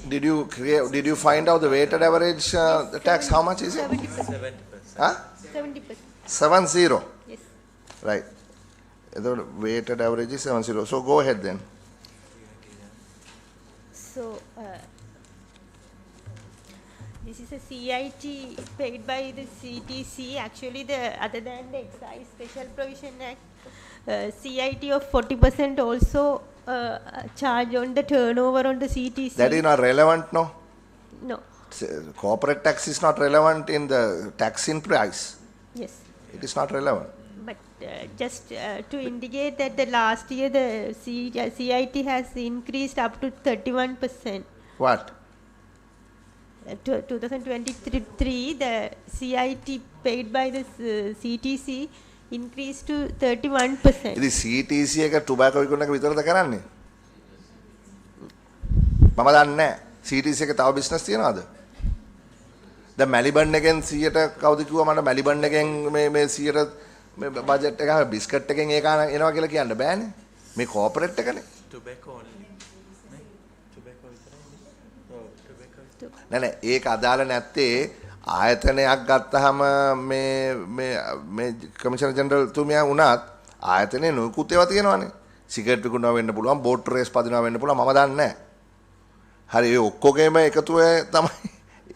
Did you find out the weighted average the tax? How much is it? 70%. 70%. Huh? 70%. 70. Yes. Right. The weighted average is 70. So go ahead then. So, this is a CIT paid by the CTC. Actually, other than the Excise Special Provision Act, CIT of 40% also charge on the turnover on the CTC. That is not relevant, no? No. Corporate tax is not relevant in the tax in price. Yes. It is not relevant. But just to indicate that the last year the CIT has increased up to 31%. What? 2023, the CIT paid by the CTC increased to 31%. ඉතින් CTC එක tobacco විකුණන එක විතරද කරන්නේ? මම දන්නේ නැහැ. CTC එක තව බිස්නස් තියනවද? දැන් මැලිබන් එකෙන් 100ට කවුද කිව්වා මට මැලිබන් එකෙන් මේ 100ට මේ බජට් එක බිස්කට් එකෙන් ඒක එනවා කියලා කියන්න බෑනේ. මේ කෝපරේට් එකනේ. Tobacco only. Tobacco විතරයි. නෑ ඒක අදාළ නැත්තේ ආයතනයක් ගත්තාම මේ කමිෂනර් ජෙනරල් තුමියා වුණත් ආයතනේ නොයෙකුත් ඒවා තියෙනවානේ. සිගරට් විකුණනවා වෙන්න පුළුවන්, බෝට් රේස් පදිනවා වෙන්න පුළුවන්, මම දන්නේ නැහැ. හරි ඒ ඔක්කොගේම එකතුව තමයි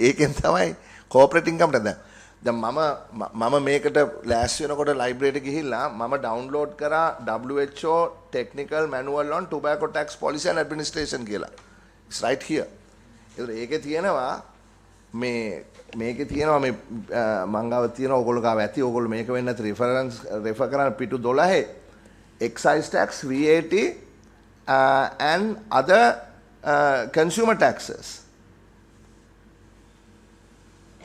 ඒකෙන් තමයි කෝපරේට් ඉන්කම්ට දැන් මම මේකට ලෑස්ති වෙනකොට ලයිබ්‍රරියට ගිහිල්ලා මම ඩවුන්ලෝඩ් කරා WHO technical manual on tobacco tax policy and administration කියලා. It's right here. ඒකේ තියෙනවා මේකේ තියෙනවා මේ මං ගාව තියෙනවා ඕගොල්ලෝ ගාව ඇති ඕගොල්ලෝ මේක වෙන්න නැති රෙෆර් කරන්න පිටු 12 excise tax VAT and other consumer taxes.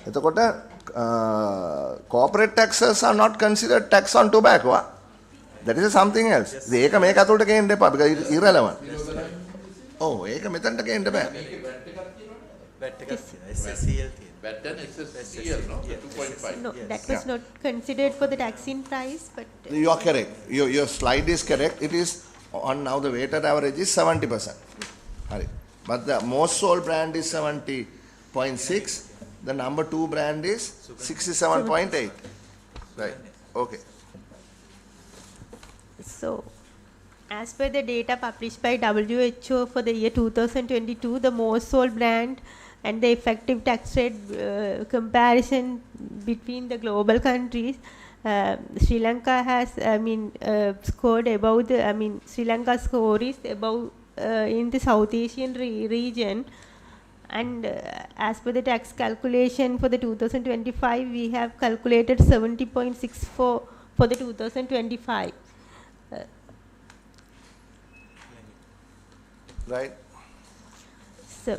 එතකොට corporate taxes are not considered tax on tobacco. That is something else. ඒක මේක ඇතුළට ගේන්න එපා because it's irrelevant. ඔව් ඒක මෙතනට ගේන්න බෑ. VAT එකක් තියෙනවා. SSCL තියෙනවා. VAT and SSCL, no? 2.5. No, that was not considered for the tax in price, but You are correct. Your slide is correct. It is on now the weighted average is 70%. Hari. But the most sold brand is 70.6. The number 2 brand is 67.8. Right. Okay. so as per the data published by WHO for the year 2022, the most sold brand and the effective tax rate comparison between the global countries, Sri Lanka has, scored above the, Sri Lanka's score is above in the South Asian region. And as per the tax calculation for the 2025, we have calculated 70.64 for the 2025. Right. So,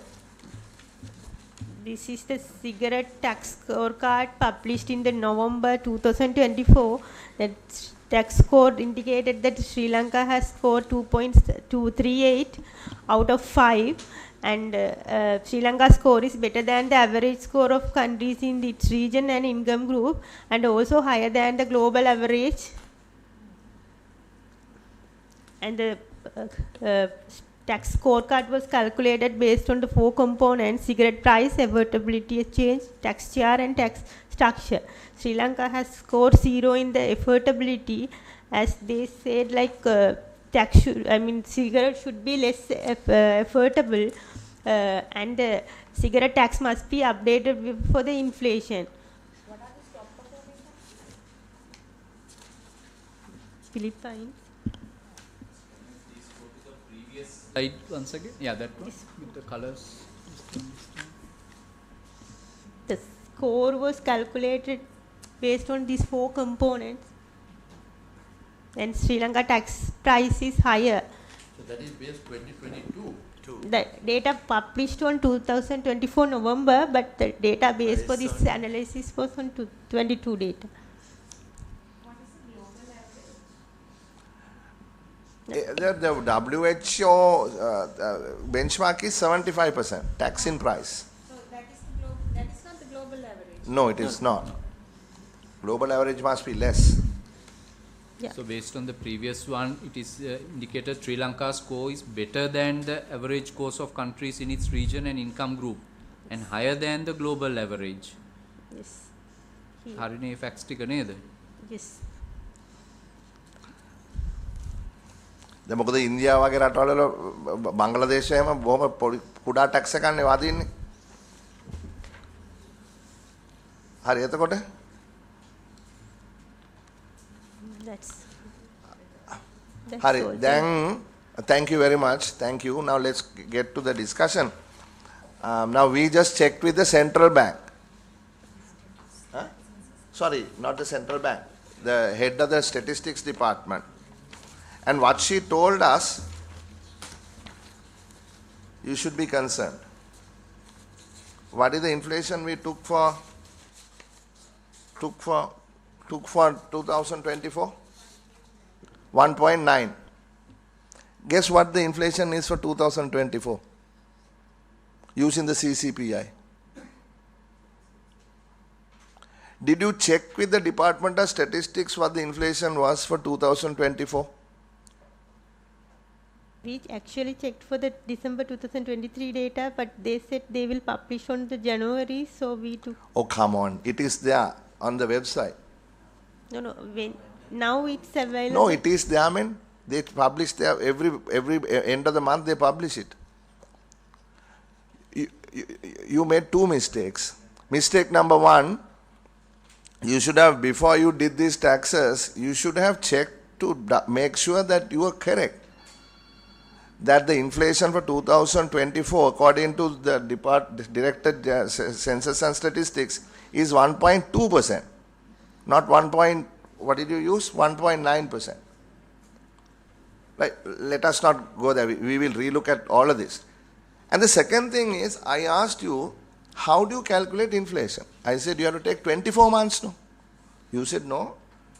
this is the cigarette tax scorecard published in the November 2024. That tax score indicated that Sri Lanka has scored 2.238 out of 5, and Sri Lanka's score is better than the average score of countries in its region and income group, and also higher than the global average. And the tax scorecard was calculated based on the 4 components: cigarette price, affordability exchange, tax share, and tax structure. Sri Lanka has scored 0 in the affordability, as they said tax should, cigarette should be less affordable, and the cigarette tax must be updated for the inflation. What are the top performing countries? Philippines. Slide once again. Yeah, that one with the colors. The score was calculated based on these 4 components, and Sri Lanka tax price is higher. So that is based 2022. The data published on 2024 November, but the database for this analysis was on 22 data. The WHO benchmark is 75% tax in price. So that is not the global average. No, it is not. Global average must be less. Yeah. So based on the previous one, it is indicated Sri Lanka's score is better than the average scores of countries in its region and income group, and higher than the global average. Yes. හරිනේ facts ටික නේද? Yes. දැන් මොකද ඉන්දියාව වගේ රටවල බංග්ලාදේශය එහෙම බොහොම කුඩා ටැක්ස් එකක්නේ වදින්නේ. හරි එතකොට That's Hari, all. then thank you very much. Thank you. Now let's get to the discussion. Now we just checked with the central bank. Huh? Sorry, not the central bank. The head of the statistics department. And what she told us, you should be concerned. What is the inflation we took for 2024? 1.9. Guess what the inflation is for 2024 using the CCPI? Did you check with the Department of Statistics what the inflation was for 2024? We actually checked for the December 2023 data, but they said they will publish on the January, so we took. Oh, come on. It is there on the website. No, now it's available. No, it is there, man. They publish there every end of the month they publish it. You made two mistakes. Mistake number one, you should have, before you did these taxes, you should have checked to make sure that you are correct. That the inflation for 2024, according to the Director Census and Statistics, is 1.2%, not 1.9%. Right? Let us not go there. We will relook at all of this. And the second thing is, I asked you, how do you calculate inflation? I said you have to take 24 months. No. You said no,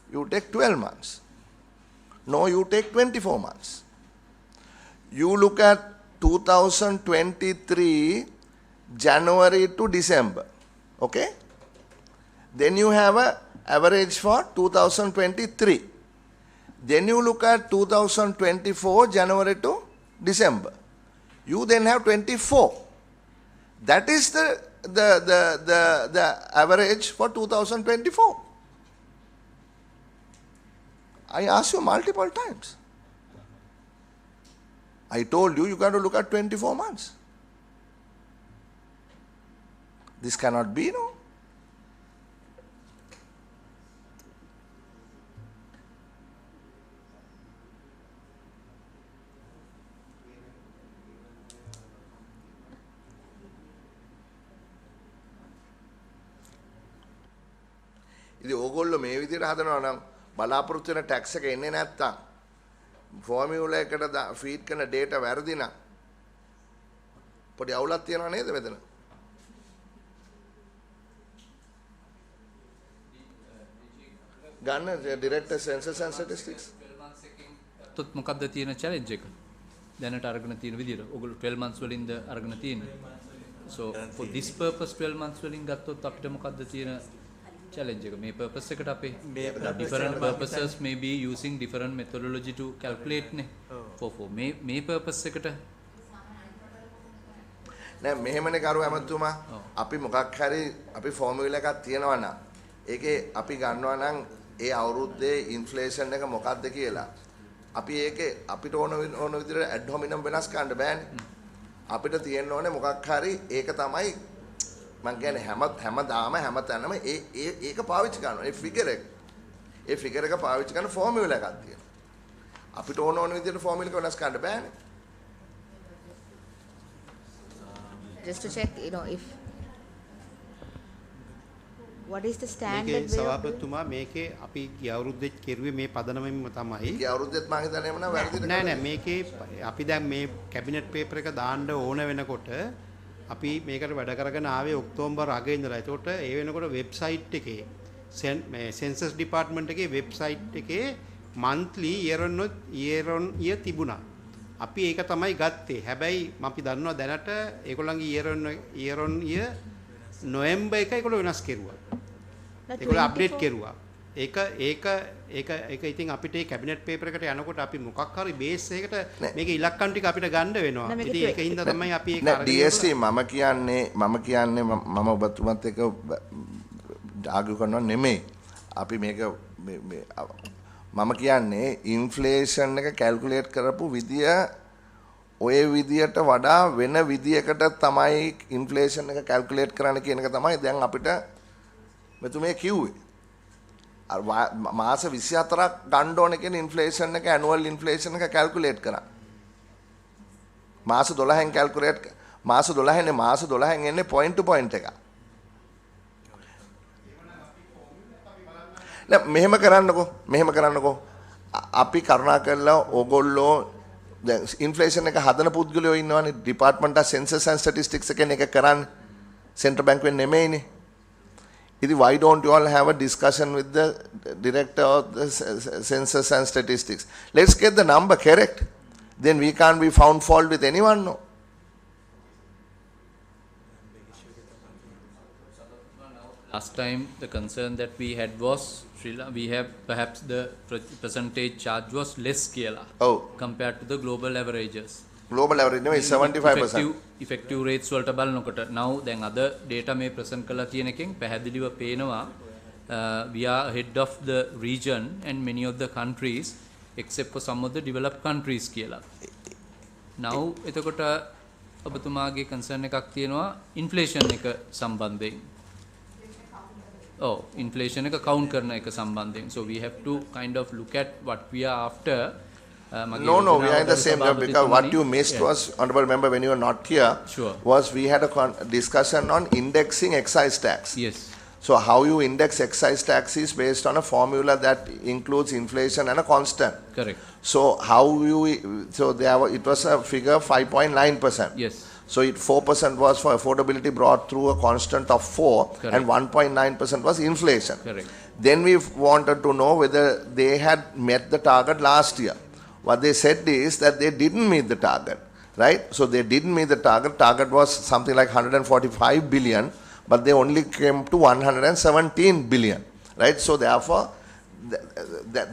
you take 12 months. No, you take 24 months. You look at 2023 January to December, okay? Then you have an average for 2023. Then you look at 2024 January to December. You then have 24. That is the average for 2024. I asked you multiple times. I told you, you got to look at 24 months. This cannot be, no? ඉතින් ඕගොල්ලෝ මේ විදිහට හදනවා නම් බලාපොරොත්තු වෙන tax එක එන්නේ නැත්තම් ෆෝමියුලා එකට ෆීඩ් කරන ඩේටා වැරදි නම් පොඩි අවුලක් තියනවා නේද මෙතන? ගන්න ඩිරෙක්ටර් සෙන්සස් ඇන්ඩ් ස්ටැටිස්ටික්ස් තොත් මොකක්ද තියෙන චැලෙන්ජ් එක? දැනට අරගෙන තියෙන විදිහට ඔයගොල්ලෝ 12 months වලින්ද අරගෙන තියෙන්නේ. So for this purpose 12 months වලින් ගත්තොත් අපිට මොකක්ද තියෙන challenge එක? මේ purpose එකට අපේ different purposes may be using different methodology to calculate නේ. for මේ purpose එකට නෑ මෙහෙමනේ කරු ඇමතුමා අපි මොකක් හරි අපි ෆෝමියුලා එකක් තියනවා නම් ඒකේ අපි ගන්නවා නම් ඒ අවුරුද්දේ ඉන්ෆ්ලේෂන් එක මොකක්ද කියලා අපි ඒකේ අපිට ඕන විදිහට ඇඩ් හොමිනම් වෙනස් කරන්න බෑනේ. අපිට තියෙන්න ඕනේ මොකක් හරි ඒක තමයි මම කියන්නේ හැමදාම හැමතැනම ඒක පාවිච්චි කරනවා. ඒ ෆිගර් එක පාවිච්චි කරන ෆෝමියුලා එකක් තියෙනවා. අපිට ඕන විදිහට ෆෝමියුලා එක වෙනස් කරන්න බෑනේ. Just to check, if what is the standard way of සභාපතිතුමා මේකේ අපි ගිය අවුරුද්දේ කෙරුවේ මේ පදනමෙන්ම තමයි. ගිය අවුරුද්දෙත් මම හිතන්නේ එමනම් වැරදිද? නෑ මේකේ අපි දැන් මේ කැබිනට් පේපර් එක දාන්න ඕන වෙනකොට අපි මේකට වැඩ කරගෙන ආවේ ඔක්තෝබර් අගේ ඉඳලා. ඒකට ඒ වෙනකොට වෙබ්සයිට් එකේ මේ සෙන්සස් ඩිපාර්ට්මන්ට් එකේ වෙබ්සයිට් එකේ monthly year on year තිබුණා. අපි ඒක තමයි ගත්තේ. හැබැයි අපි දන්නවා දැනට ඒගොල්ලන්ගේ year on year නොවැම්බර් එක ඒගොල්ලෝ වෙනස් කෙරුවා. ඒගොල්ලෝ අප්ඩේට් කෙරුවා. ඒක ඉතින් අපිට මේ කැබිනට් පේපර් එකට යනකොට අපි මොකක් හරි බේස් එකකට මේකේ ඉලක්කම් ටික අපිට ගන්න වෙනවා. ඉතින් ඒකින්ද තමයි අපි ඒක අරගෙන DSC මම කියන්නේ මම ඔබතුමත් එක්ක ආගු කරනවා නෙමෙයි. අපි මේක මම කියන්නේ ඉන්ෆ්ලේෂන් එක කැල්කියුලේට් කරපු විදිය ඔය විදියට වඩා වෙන විදියකට තමයි ඉන්ෆ්ලේෂන් එක කැල්කියුලේට් කරන්න කියන එක තමයි දැන් අපිට මෙතුමේ කිව්වේ. මාස 24ක් ගන්න ඕන කියන ඉන්ෆ්ලේෂන් එක ඇනුවල් ඉන්ෆ්ලේෂන් එක කැල්කියුලේට් කරා. මාස 12න් කැල්කියුලේට් මාස 12න් එන්නේ පොයින්ට් ටු පොයින්ට් එක. නෑ මෙහෙම කරන්නකෝ අපි කරුණා කරලා ඕගොල්ලෝ දැන් ඉන්ෆ්ලේෂන් එක හදන පුද්ගලයෝ ඉන්නවනේ Department of Census and Statistics එකෙන් එක කරන්නේ සෙන්ට්‍රල් බැංකුවෙන් නෙමෙයිනේ. Why don't you all have a discussion with the director of the census and statistics? Let's get the number correct. Then we can't be found fault with anyone, no? last time the concern that we had was we have perhaps the percentage charge was less කියලා compared to the global averages. Global average නෙවෙයි 75%. effective rates වලට බලනකොට now දැන් අද data මේ present කරලා තියෙන එකෙන් පැහැදිලිව පේනවා we are ahead of the region and many of the countries except for some of the developed countries කියලා. now එතකොට ඔබතුමාගේ concern එකක් තියෙනවා inflation එක සම්බන්ධයෙන්. inflation එක count කරන එක සම්බන්ධයෙන්. So we have to kind of look at what we are after. No, we are in the same job because what you missed was, Honorable Member, when you were not here, was we had a discussion on indexing excise tax. Yes. So how you index excise tax is based on a formula that includes inflation and a constant. Correct. So it was a figure 5.9%. Yes. So 4% was for affordability brought through a constant of 4. Correct. And 1.9% was inflation. Correct. Then we wanted to know whether they had met the target last year. What they said is that they didn't meet the target, right? So they didn't meet the target. Target was something like 145 billion, but they only came to 117 billion, right? So therefore,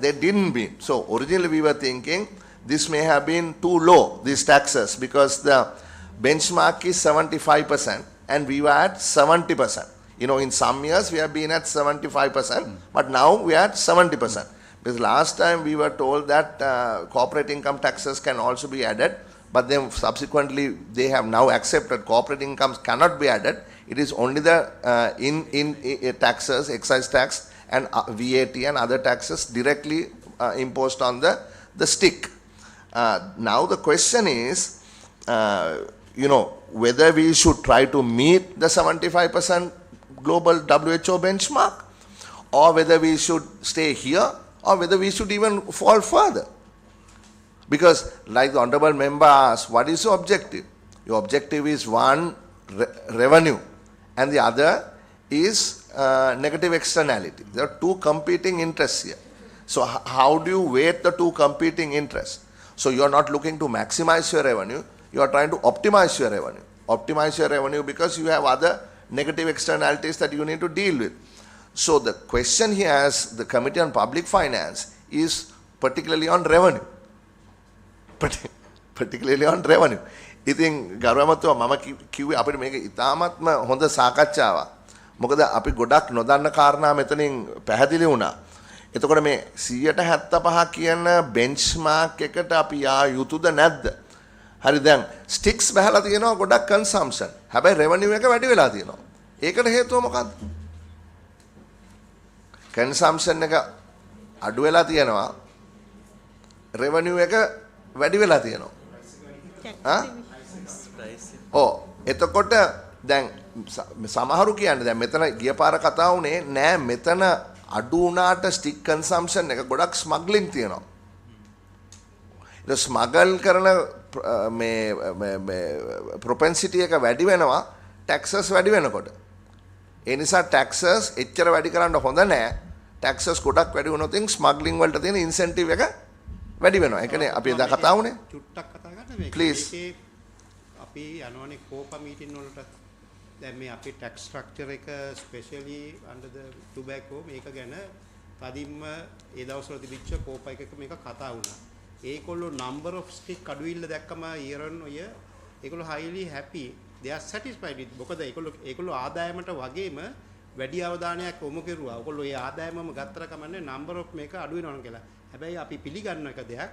they didn't meet. So originally we were thinking this may have been too low, these taxes, because the benchmark is 75% and we were at 70%. You know, in some years we have been at 75%, but now we are at 70%. Because last time we were told that corporate income taxes can also be added, but then subsequently they have now accepted corporate incomes cannot be added. It is only the taxes, excise tax and VAT and other taxes directly imposed on the stick. Now the question is, whether we should try to meet the 75% global WHO benchmark, or whether we should stay here, or whether we should even fall further. Because like the Honorable Member asked, what is your objective? Your objective is one, revenue, and the other is negative externality. There are two competing interests here. So how do you weight the two competing interests? So you are not looking to maximize your revenue, you are trying to optimize your revenue. Optimize your revenue because you have other negative externalities that you need to deal with. So the question here as the Committee on Public Finance is particularly on revenue. Particularly on revenue. ඉතින් ගරුමතුමා මම කිව්වේ අපිට මේක ඉතාමත්ම හොඳ සාකච්ඡාවක්. මොකද අපි ගොඩක් නොදන්න කාරණා මෙතනින් පැහැදිලි වුණා. එතකොට මේ 175 කියන බෙන්ච්මාර්ක් එකට අපි යා යුතුද නැද්ද? හරි දැන් ස්ටික්ස් බහලා තියෙනවා ගොඩක් කන්සම්ප්ෂන්. හැබැයි රෙවෙනියු එක වැඩි වෙලා තියෙනවා. ඒකට හේතුව මොකක්ද? කන්සම්ප්ෂන් එක අඩු වෙලා තියෙනවා. රෙවෙනියු එක වැඩි වෙලා තියෙනවා. එතකොට දැන් සමහරු කියන්නේ දැන් මෙතන ගිය පාර කතා වුණේ නෑ මෙතන අඩු වුණාට ස්ටික් කන්සම්ප්ෂන් එක ගොඩක් ස්මග්ලින් තියෙනවා. ඒ ස්මගල් කරන මේ ප්‍රොපෙන්සිටි එක වැඩි වෙනවා ටැක්සස් වැඩි වෙනකොට. ඒ නිසා ටැක්සස් එච්චර වැඩි කරන්න හොඳ නෑ. ටැක්සස් ගොඩක් වැඩි වුණොත් ස්මග්ලින් වලට තියෙන ඉන්සෙන්ටිව් එක වැඩි වෙනවා. ඒ කියන්නේ අපි එදා කතා වුණේ. චුට්ටක් කතා කරන්න මේක. ප්ලීස්. අපි යනවනේ කෝපා මීටින් වලට. දැන් මේ අපේ ටැක්ස් ස්ට්‍රක්චර් එක ස්පෙෂලි අන්ඩර් ද ටොබැකෝ මේක ගැන තදින්ම ඒ දවස්වල තිබිච්ච කෝපා එකක මේක කතා වුණා. ඒගොල්ලෝ number of stick අඩුවිල්ල දැක්කම ඊරන් ඔය ඒගොල්ලෝ highly happy they are satisfied with මොකද ඒගොල්ලෝ ආදායමට වගේම වැඩි අවධානයක් යොමු කරුවා. ඔයගොල්ලෝ ඒ ආදායමම ගත්තර කමන්නේ number of මේක අඩු වෙනවා කියලා. හැබැයි අපි පිළිගන්න එක දෙයක්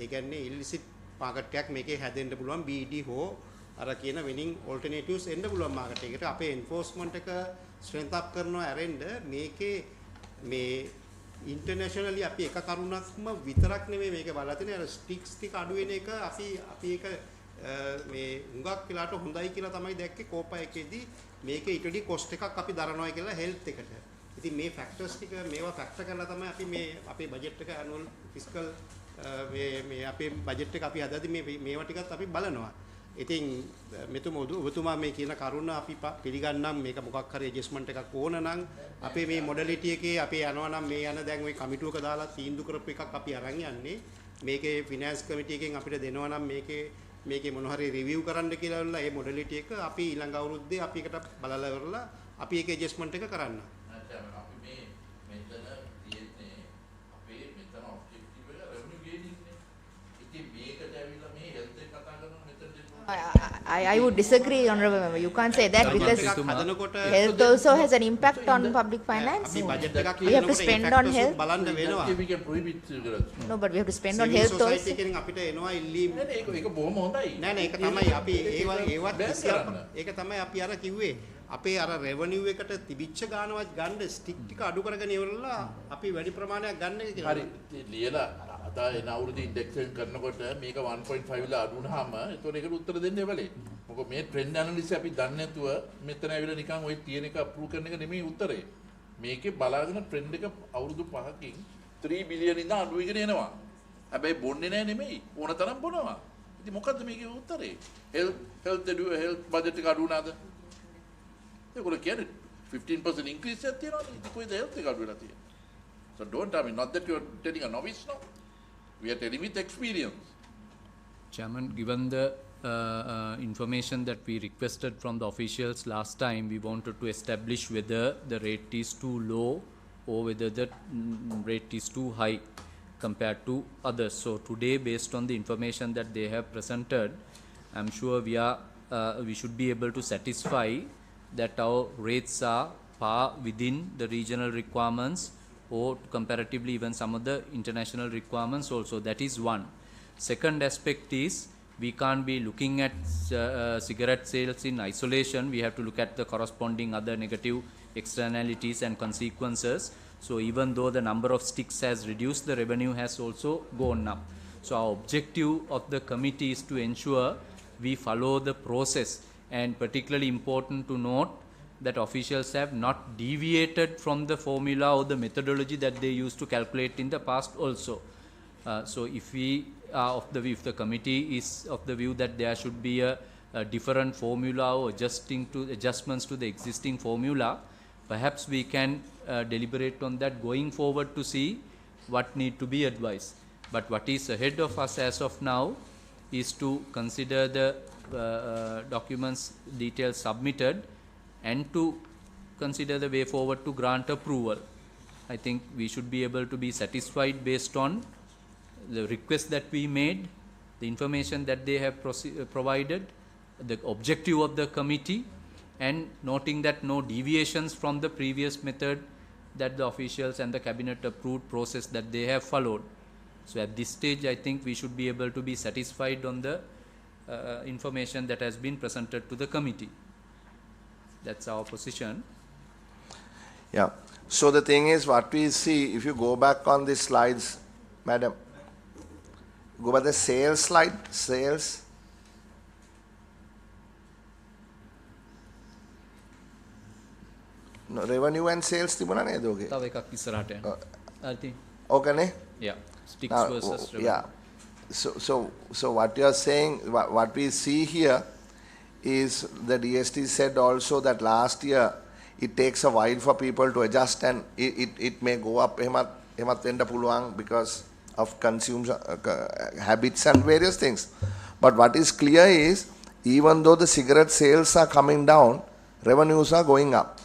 ඒ කියන්නේ illicit market එකක් මේකේ හැදෙන්න පුළුවන් BD හෝ අර කියන winning alternatives එන්න පුළුවන් market එකට. අපේ enforcement එක strength up කරනවා ඇරෙන්න මේකේ මේ internationally අපි එක කරුණක්ම විතරක් නෙමෙයි මේක බලලා තියෙන්නේ අර sticks ටික අඩු වෙන එක අපි ඒක මේ හුඟක් වෙලාට හොඳයි කියලා තමයි දැක්කේ කෝපා එකේදී මේකේ ඊටදී cost එකක් අපි දරනවා කියලා health එකට. ඉතින් මේ factors ටික මේවා factor කරලා තමයි අපි මේ අපේ budget එක annual fiscal මේ අපේ budget එක අපි හදද්දි මේවා ටිකත් අපි බලනවා. ඉතින් ඔබතුමා මේ කියන කරුණ අපි පිළිගන්නම් මේක මොකක් හරි ඇඩ්ජස්ට්මන්ට් එකක් ඕන නම් අපේ මේ මොඩලිටි එකේ අපේ යනවා නම් මේ යන දැන් ওই කමිටුවක දාලා තීන්දුව කරපු එකක් අපි අරන් යන්නේ මේකේ ෆිනෑන්ස් කමිටි එකෙන් අපිට දෙනවා නම් මේකේ මොන හරි රිවිව් කරන්න කියලා වල ඒ මොඩලිටි එක අපි ඊළඟ අවුරුද්දේ අපි එකට බලලා ඉවරලා අපි ඒකේ ඇඩ්ජස්ට්මන්ට් එක කරන්න. chairman, අපි මේ මෙතන තියෙන්නේ අපේ මෙතන objective එක revenue gaining නේ. ඉතින් මේකට ඇවිල්ලා මේ health එක කතා කරනවා මෙතන I would disagree, Honorable Member. You can't say that because health also has an impact on public finance. We have to spend on health. බලන්න වෙනවා. we can prohibit cigarettes. No, but we have to spend on health also. society එකෙන් අපිට එනවා ඉල්ලීම්. ඒක බොහොම හොඳයි. නෑ නෑ ඒක තමයි අපි ඒවත් ඒක තමයි අපි අර කිව්වේ. අපේ අර රෙවෙනියු එකට තිබිච්ච ගානවත් ගන්න ස්ටික් ටික අඩු කරගෙන ඉවරලා අපි වැඩි ප්‍රමාණයක් ගන්න කියලා. හරි. ලියලා අද එන අවුරුදු ඉන්ඩෙක්සෙන් කරනකොට මේක 1.5 ලා අඩු වුණාම ඒතකොට ඒකට උත්තර දෙන්න එවලේ. මොකද මේ ට්‍රෙන්ඩ් ඇනලිසිස් අපි දන්නේ නැතුව මෙතන ඇවිල්ලා නිකන් ওই තියෙන එක අප්‍රූව් කරන එක නෙමෙයි උත්තරේ. මේකේ බලාගෙන ට්‍රෙන්ඩ් එක අවුරුදු 5කින් 3 බිලියන් ඉඳන් අඩු වෙගෙන එනවා. හැබැයි බොන්නේ නැහැ නෙමෙයි. ඕන තරම් බොනවා. ඉතින් මොකද්ද මේකේ උත්තරේ? හෙල්ත් බජට් එක අඩු වුණාද? ඒගොල්ලෝ කියන්නේ 15% increase එකක් තියෙනවා නේ. ඉතින් කොයිද හෙල්ත් එක අඩු වෙලා තියෙන්නේ? So don't tell me, not that you are telling a novice now. We are telling with experience. Chairman, given the information that we requested from the officials last time, we wanted to establish whether the rate is too low or whether the rate is too high compared to others. So today, based on the information that they have presented, I'm sure we should be able to satisfy that our rates are par within the regional requirements or comparatively even some of the international requirements also. That is one. Second aspect is we can't be looking at cigarette sales in isolation. We have to look at the corresponding other negative externalities and consequences. So even though the number of sticks has reduced, the revenue has also gone up. So our objective of the committee is to ensure we follow the process, and particularly important to note that officials have not deviated from the formula or the methodology that they used to calculate in the past also. So if we are of the view, if the committee is of the view that there should be a different formula or adjustments to the existing formula, perhaps we can deliberate on that going forward to see what need to be advised. But what is ahead of us as of now is to consider the documents details submitted and to consider the way forward to grant approval. I think we should be able to be satisfied based on the request that we made, the information that they have provided, the objective of the committee, and noting that no deviations from the previous method that the officials and the cabinet approved process that they have followed. So at this stage, I think we should be able to be satisfied on the information that has been presented to the committee. That's our position. Yeah. So the thing is, what we see, if you go back on the slides, madam, go by the sales slide, sales. No, revenue and sales තිබුණා නේද ඔගේ? තව එකක් ඉස්සරහට යන්න. I think. ඕකනේ? Yeah. Sticks versus revenue. Yeah. So what you are saying, what we see here is the DST said also that last year it takes a while for people to adjust, and it may go up එහෙමත් වෙන්න පුළුවන් because of consumer habits and various things. But what is clear is, even though the cigarette sales are coming down, revenues are going up.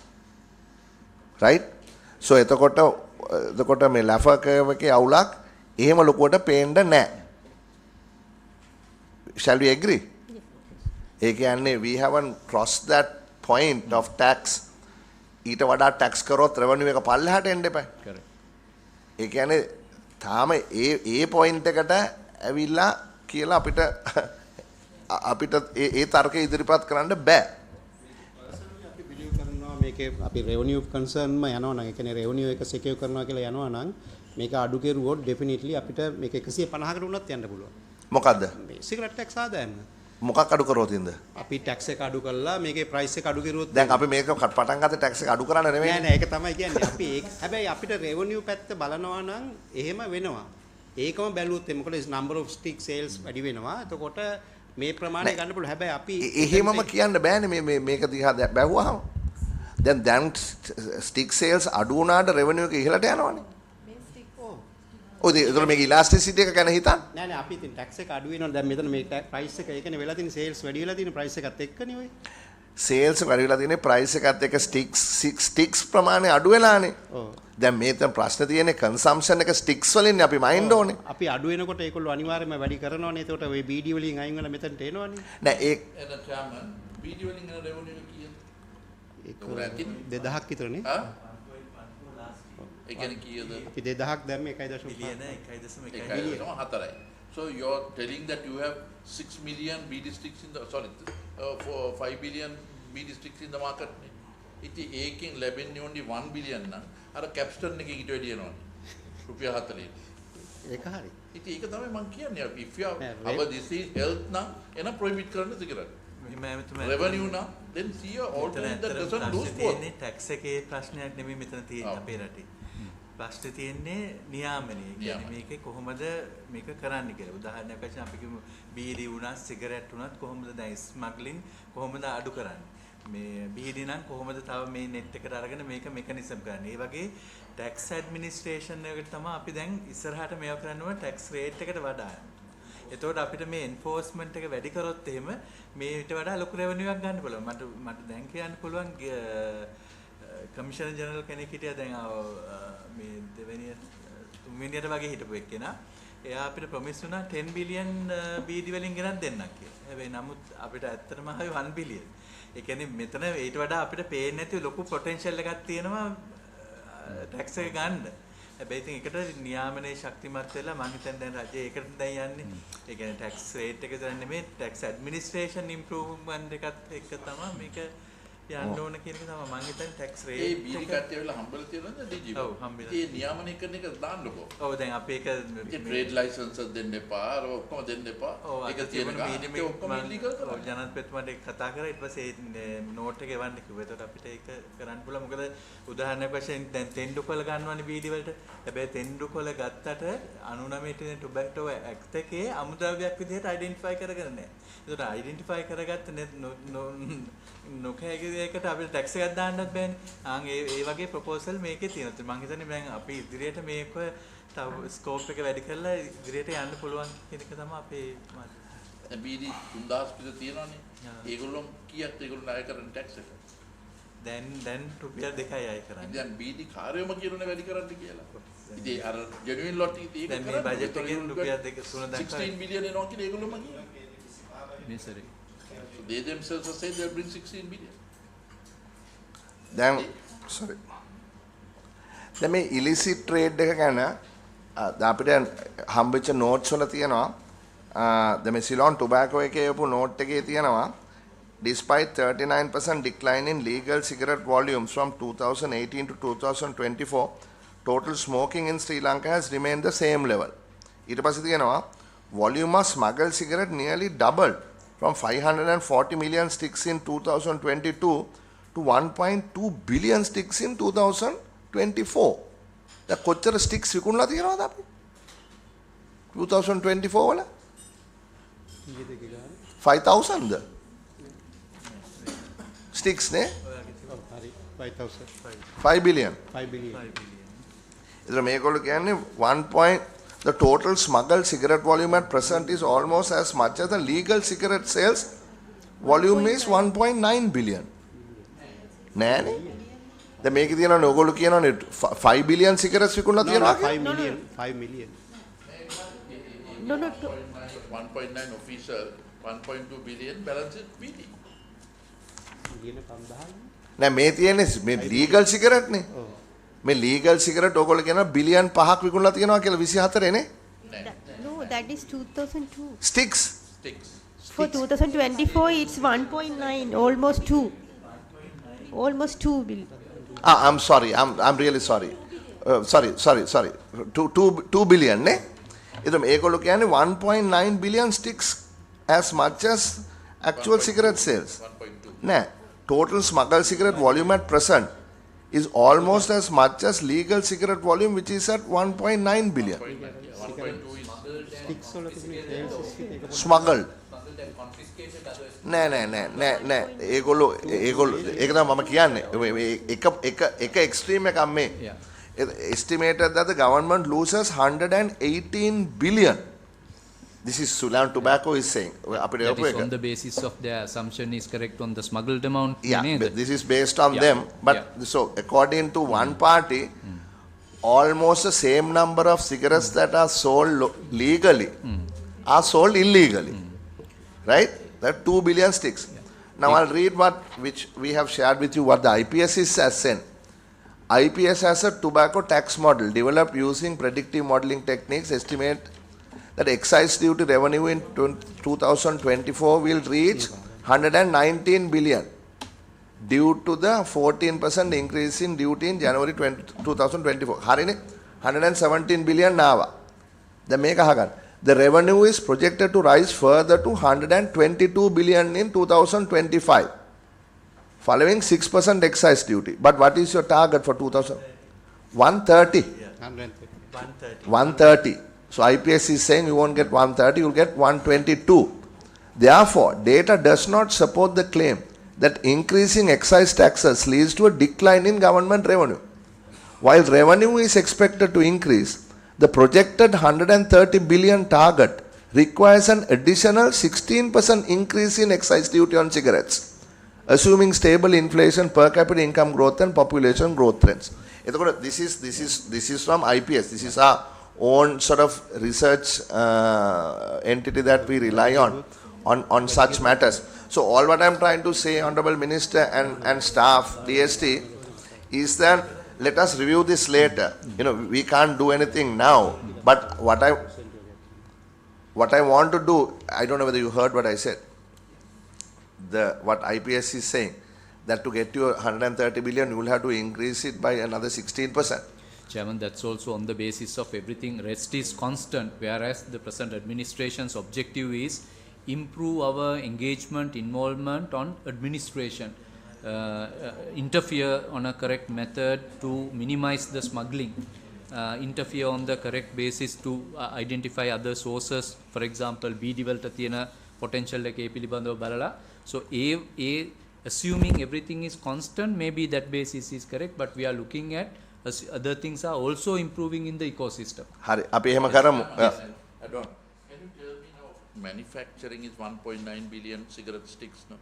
Right? So එතකොට මේ ලැෆර් curve එකේ අවුලක් එහෙම ලොකුවට පේන්න නැහැ. Shall we agree? ඒ කියන්නේ we haven't crossed that point of tax. ඊට වඩා tax කරොත් revenue එක පල්ලෙහාට එන්න එපා. Correct. ඒ කියන්නේ තාම ඒ point එකට ඇවිල්ලා කියලා අපිට ඒ තර්කය ඉදිරිපත් කරන්න බෑ. අපි බිලිව් කරනවා මේකේ අපි revenue concern ම යනවා නම් ඒ කියන්නේ revenue එක secure කරනවා කියලා යනවා නම් මේක අඩු කෙරුවොත් definitely අපිට මේක 150කට උනත් යන්න පුළුවන්. මොකද්ද? මේ cigarette tax ආදායම. මොකක් අඩු කරොත් ඉඳ? අපි tax එක අඩු කළා මේකේ price එක අඩු කෙරුවොත් දැන් අපි මේක පටන් ගත්ත tax එක අඩු කරන්න නෙමෙයි. නෑ ඒක තමයි කියන්නේ. අපි ඒක හැබැයි අපිට revenue පැත්ත බලනවා නම් එහෙම වෙනවා. ඒකම බැලුවොත් මොකද number of stick sales වැඩි වෙනවා. එතකොට මේ ප්‍රමාණය ගන්න පුළුවන්. හැබැයි අපි එහෙමම කියන්න බෑනේ මේක දිහා බැලුවාම. දැන් stick sales අඩු වුණාට revenue එක ඉහළට යනවනේ. ඔය ඒතර මේක elasticity එක ගැන හිතන්න. නෑ අපි ඉතින් tax එක අඩු වෙනවා. දැන් මෙතන මේ price එක ඒ කියන්නේ වෙලා තියෙන sales වැඩි වෙලා තියෙන price එකත් එක්කනේ ඔය. sales වැඩි වෙලා තියෙන්නේ price එකත් එක්ක sticks ප්‍රමාණය අඩු වෙලානේ. ඔව්. දැන් මේතන ප්‍රශ්න තියෙන්නේ consumption එක sticks වලින්නේ අපි mind ඕනේ. අපි අඩු වෙනකොට ඒගොල්ලෝ අනිවාර්යයෙන්ම වැඩි කරනවානේ. ඒකට ওই BD වලින් අයින් වෙලා මෙතනට එනවනේ. නෑ ඒ එන chairman video වලින් එන revenue එක කීයද? ඒක 2000ක් විතරනේ. ආ? ඒ කියන්නේ කීයද? අපි 2000ක් දැම්මේ 1.5 බිලියන 1.1 1.4යි. So you're telling that you have 6 million BD sticks in the, sorry, 5 billion BD sticks in the market. ඉතින් ඒකෙන් ලැබෙන්නේ only 1 billion නම් අර කැප්ස්ටන් එකේ ඊට වැඩි යනවනේ. රුපියල් 40. ඒක හරි. ඉතින් ඒක තමයි මම කියන්නේ. If you our disease health නම් එන prohibit කරන්න සිගරට්. revenue නම් then see all that doesn't lose both. Tax එකේ ප්‍රශ්නයක් නෙමෙයි මෙතන තියෙන්නේ අපේ රටේ. ප්‍රශ්නේ තියෙන්නේ නියාමනය. කියන්නේ මේකේ කොහොමද මේක කරන්න කියලා. උදාහරණයක් වශයෙන් අපි කියමු බීඩි වුණත් සිගරට් වුණත් කොහොමද දැන් ස්මග්ලින් කොහොමද අඩු කරන්නේ? මේ බීඩි නම් කොහොමද තව මේ net එකට අරගෙන මේක මෙකනිසම් කරන්නේ? ඒ වගේ ටැක්ස් ඇඩ්මිනිස්ට්‍රේෂන් එකට තමයි අපි දැන් ඉස්සරහට මේව කරන්න ඕන ටැක්ස් රේට් එකට වඩා. එතකොට අපිට මේ එන්ෆෝස්මන්ට් එක වැඩි කරොත් එහෙම මේට වඩා ලොකු රෙවෙනියු එකක් ගන්න පුළුවන්. මට දැන් කියන්න පුළුවන් කමිෂනර් ජනරල් කෙනෙක් හිටියා දැන් මේ තුන්වෙනියට වගේ හිටපු එක්කෙනා. එයා අපිට ප්‍රොමිස් වුණා 10 බිලියන් බීඩි වලින් ගෙනත් දෙන්නක් කියලා. හැබැයි නමුත් අපිට ඇත්තටම ආවේ 1 බිලියන්. ඒ කියන්නේ මෙතන ඊට වඩා අපිට පේන්නේ නැති ලොකු පොටෙන්ෂල් එකක් තියෙනවා ටැක්ස් එක ගන්න. හැබැයි ඉතින් ඒකට නියාමනයේ ශක්තිමත් වෙලා මම හිතන්නේ දැන් රජය ඒකට දැන් යන්නේ. ඒ කියන්නේ ටැක්ස් රේට් එක විතර නෙමෙයි ටැක්ස් ඇඩ්මිනිස්ට්‍රේෂන් ඉම්ප්‍රූව්මන්ට් එකත් එක්ක තමයි මේක යන්න ඕන කියන එක තමයි මම හිතන්නේ ටැක්ස් රේට් ඒ බීඩි කට්ටිය වෙලා හම්බෙලා තියෙනවද DG? ඔව් හම්බෙලා. ඒ නියාමනය කරන එක දාන්නකෝ. ඔව් දැන් අපි ඒක ට්‍රේඩ් ලයිසන්ස් දෙන්න එපා අර ඔක්කොම දෙන්න එපා. ඒක තියෙන ගාන ඔක්කොම ඉලීගල් කරා. ඔව් ජනාධිපතිතුමාට ඒක කතා කරා ඊට පස්සේ නෝට් එක එවන්න කිව්වා. ඒකට අපිට ඒක කරන්න පුළුවන්. මොකද උදාහරණයක් වශයෙන් දැන් තෙන්ඩුකොළ ගන්නවනේ බීඩි වලට. හැබැයි තෙන්ඩුකොළ ගත්තට 99 තියෙන ටොබැක්ටෝ ඇක්ට් එකේ අමුද්‍රව්‍යයක් විදිහට අයිඩෙන්ටිෆයි කරගෙන නැහැ. ඒකට අයිඩෙන්ටිෆයි කරගත්ත නොකෑගේකට අපිට ටැක්ස් එකක් දාන්නත් බෑනේ. ඒ වගේ ප්‍රොපෝසල් මේකේ තියෙනවා. මම හිතන්නේ දැන් අපි ඉදිරියට මේක තව ස්කෝප් එක වැඩි කරලා ඉදිරියට යන්න පුළුවන් කියන එක තමයි අපේ දැන් බීඩි 3000 පිට තියෙනවනේ. ඒගොල්ලෝ කීයක් ඒගොල්ලෝ ණය කරන ටැක්ස් එක? දැන් රුපියල් 2යි අය කරන්නේ. දැන් බීඩි කාර්යම කියනනේ වැඩි කරන්න කියලා. ඉතින් අර ජෙනුයින් ලොට් ඉතින් දැන් මේ බජට් එකෙන් රුපියල් 2 3 දක්වා 16 බිලියන් එනවා කියලා ඒගොල්ලෝම කියනවා. මේ සරේ. So they themselves are saying they'll bring 16 billion. දැන් sorry. දැන් මේ illicit trade එක ගැන අපිට හම්බෙච්ච notes වල තියෙනවා දැන් මේ Ceylon tobacco එකේ යපු note එකේ තියෙනවා despite 39% decline in legal cigarette volumes from 2018 to 2024 total smoking in Sri Lanka has remained the same level. ඊට පස්සේ තියෙනවා volume of smuggled cigarette nearly doubled from 540 million sticks in 2022 to 1.2 billion sticks in 2024. දැන් කොච්චර sticks විකුණලා තියෙනවද අපි 2024 වල 5000ද sticks නේ හරි 5000 5 billion 5 billion. එතන මේගොල්ලෝ කියන්නේ 1. The total smuggled cigarette volume at present is almost as much as the legal cigarette sales volume is 1.9 billion. නෑනේ. දැන් මේකේ තියෙනවනේ ඔයගොල්ලෝ කියනවනේ 5 billion cigarettes විකුණලා තියෙනවා කියලා. 5 million. No. 1.9 official, 1.2 billion balance is BD. කියන 5000. නෑ මේ තියෙන්නේ මේ legal cigarette නේ. මේ legal cigarette ඔයගොල්ලෝ කියනවා බිලියන් 5ක් විකුණලා තියෙනවා කියලා 24 නේ. No, that is 2002. Sticks. For 2024, it's 1.9, almost 2. Almost 2 billion. I'm sorry. I'm really sorry. Sorry. 2 billion ne. එතකොට මේගොල්ලෝ කියන්නේ 1.9 billion sticks as much as actual cigarette sales. 1.2. නෑ. Total smuggled cigarette volume at present is almost as much as legal cigarette volume which is at 1.9 billion. 1.2 is sticks වල තිබුණේ sales stick එක Smuggled. නෑ ඒගොල්ලෝ ඒක තමයි මම කියන්නේ එක එක්ස්ට්‍රීම් එකක් මේ estimated that the government loses 118 billion This is Sri Lankan Tobacco is saying. That is on the basis of their assumption is correct on the smuggled amount. Yeah, නේද? but this is based on them. But so according to one party, almost the same number of cigarettes that are sold legally are sold illegally. Right? There are 2 billion sticks. Now I'll read which we have shared with you what the IPS is has said. IPS has a tobacco tax model developed using predictive modeling techniques. Estimate that excise duty revenue in 2024 will reach 119 billion due to the 14% increase in duty in January 2024. හරිනේ 117 billion නාවා. දැන් මේක අහගන්න. The revenue is projected to rise further to 122 billion in 2025, following 6% excise duty. But what is your target for 2000? 130. 130. So IPS is saying you won't get 130, you'll get 122. Therefore, data does not support the claim that increasing excise taxes leads to a decline in government revenue. While revenue is expected to increase, the projected 130 billion target requires an additional 16% increase in excise duty on cigarettes, assuming stable inflation, per capita income growth and population growth trends. This is from IPS. This is our own sort of research entity that we rely on such matters. So all what I'm trying to say, Honorable Minister and staff, DST, is that let us review this later. We can't do anything now. But what I want to do, I don't know whether you heard what I said. What IPS is saying, that to get you 130 billion, you will have to increase it by another 16%. Chairman, that's also on the basis of everything. Rest is constant, whereas the present administration's objective is improve our engagement, involvement on administration. Interfere on a correct method to minimize the smuggling, interfere on the correct basis to identify other sources, for example BD වලට තියෙන potential එකේ පිළිබඳව බලලා. So assuming everything is constant, maybe that basis is correct, but we are looking at other things are also improving in the ecosystem. හරි අපි එහෙම කරමු. Can you tell me now, manufacturing is 1.9 billion cigarette sticks now.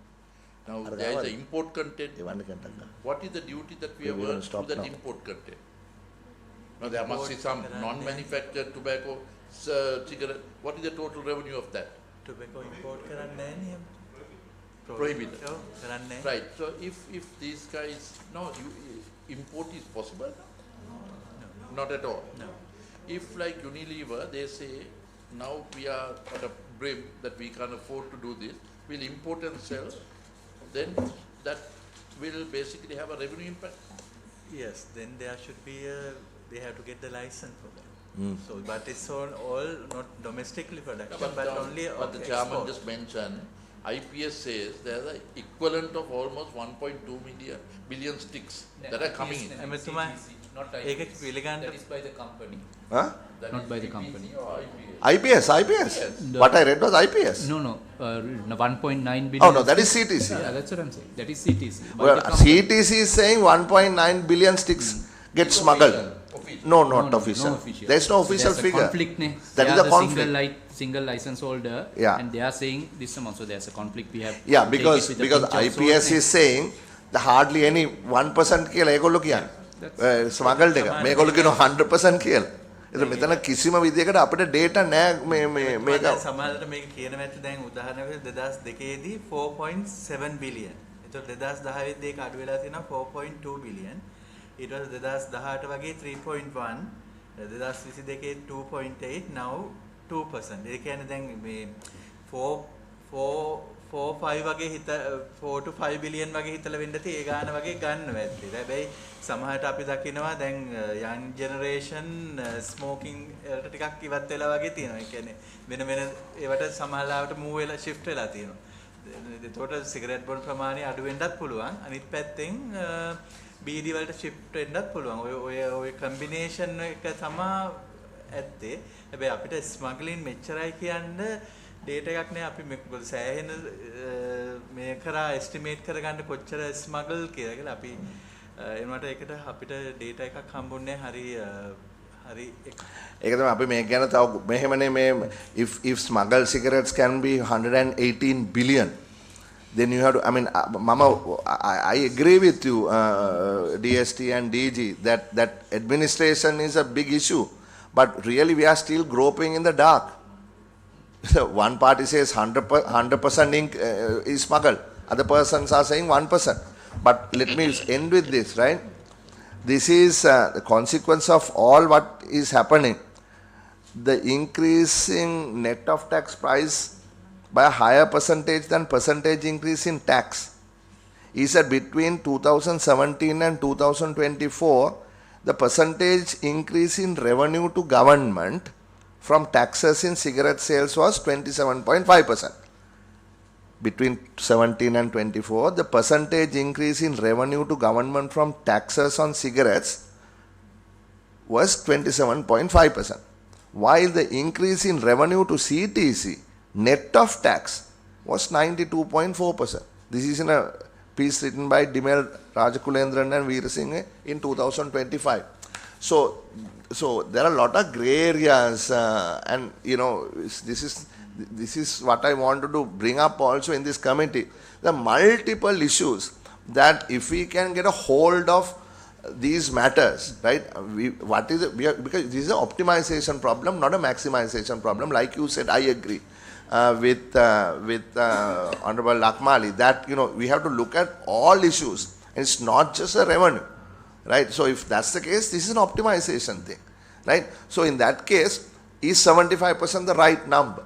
Now there is an import content. What is the duty that we have earned to that import content? Now there must be some non-manufactured tobacco cigarette. What is the total revenue of that? Tobacco import කරන්නේ නැහැ නේ. Prohibited. කරන්නේ. Right. So if these guys, no, import is possible? No. Not at all. No. If like Unilever, they say now we are at a brim that we can't afford to do this, we'll import and sell, then that will basically have a revenue impact. Yes, then there should be they have to get the license for that. So, but it's all not domestically production, but only But the chairman just mentioned, IPS says there's an equivalent of almost 1.2 billion sticks that are coming in. Not ඒක IPS. පිළිගන්න That is by the company. Huh? Not by the company. IPS. What I read was IPS. No, 1.9 billion. Oh no, that is CTC. Yeah, that's what I'm saying. That is CTC. By Well, the company. CTC is saying 1.9 billion sticks get smuggled. No, not official. No official. There is no So official there's a figure. conflict, ne? That They is are the the conflict. single license holder, Yeah. and they are saying this amount. So there's a conflict. We have Yeah, to take because it with a pinch of IPS salt, is saying the hardly any 1% කියලා ඒගොල්ලෝ කියන්නේ. smuggled එක. මේගොල්ලෝ කියන 100% කියලා. ඒක මෙතන කිසිම විදියකට අපිට data නැහැ මේක. සමහරවිට මේක කියන වැට දැන් උදාහරණයක් 2002 දී 4.7 billion. ඒතකොට 2010 දී ඒක අඩු වෙලා තියෙනවා 4.2 billion. ඊට පස්සේ 2018 වගේ 3.1, 2022 2.8, now 2%. ඒ කියන්නේ දැන් මේ 4.5 වගේ 4 to 5 billion වගේ හිතලා වෙන්න තියෙ ඒ ගාන වගේ ගන්නවා ඇත්තට. හැබැයි සමහරට අපි දකිනවා දැන් young generation smoking වලට ටිකක් ඉවත් වෙලා වගේ තියෙනවා. ඒ කියන්නේ වෙන ඒවට සමහරවට move වෙලා shift වෙලා තියෙනවා. ඒතකොට සිගරට් බොන ප්‍රමාණය අඩු වෙන්නත් පුළුවන්. අනිත් පැත්තෙන් BD වලට shift වෙන්නත් පුළුවන්. ඔය combination එක තමයි ඇත්තේ. හැබැයි අපිට smuggling මෙච්චරයි කියන්න data එකක් නෑ. අපි මොකද සෑහෙන මේ කරා estimate කරගන්න කොච්චර smuggle කියලා අපි එනවට ඒකට අපිට data එකක් හම්බුන්නේ හරි හරි ඒක තමයි අපි මේ ගැන තව මෙහෙමනේ මේ if smuggled cigarettes can be 118 billion, then you have to, I mean, I agree with you, DST and DG, that administration is a big issue, but really we are still groping in the dark. One party says 100% is smuggled, other persons are saying 1%. But let me end with this, right? This is the consequence of all what is happening. The increasing net of tax price by a higher percentage than percentage increase in tax is that between 2017 and 2024, the percentage increase in revenue to government from taxes in cigarette sales was 27.5%. Between 17 and 24, the percentage increase in revenue to government from taxes on cigarettes was 27.5%. While the increase in revenue to CTC, net of tax, was 92.4%. This is in a piece written by Dimel Rajakulendran and Veerasinghe in 2025. So there are a lot of grey areas, and this is what I wanted to bring up also in this committee. The multiple issues that if we can get a hold of these matters, right? Because this is an optimization problem, not a maximization problem. Like you said, I agree with Honorable Lakmali that we have to look at all issues. And it's not just a revenue, right? So if that's the case, this is an optimization thing, right? So in that case, is 75% the right number?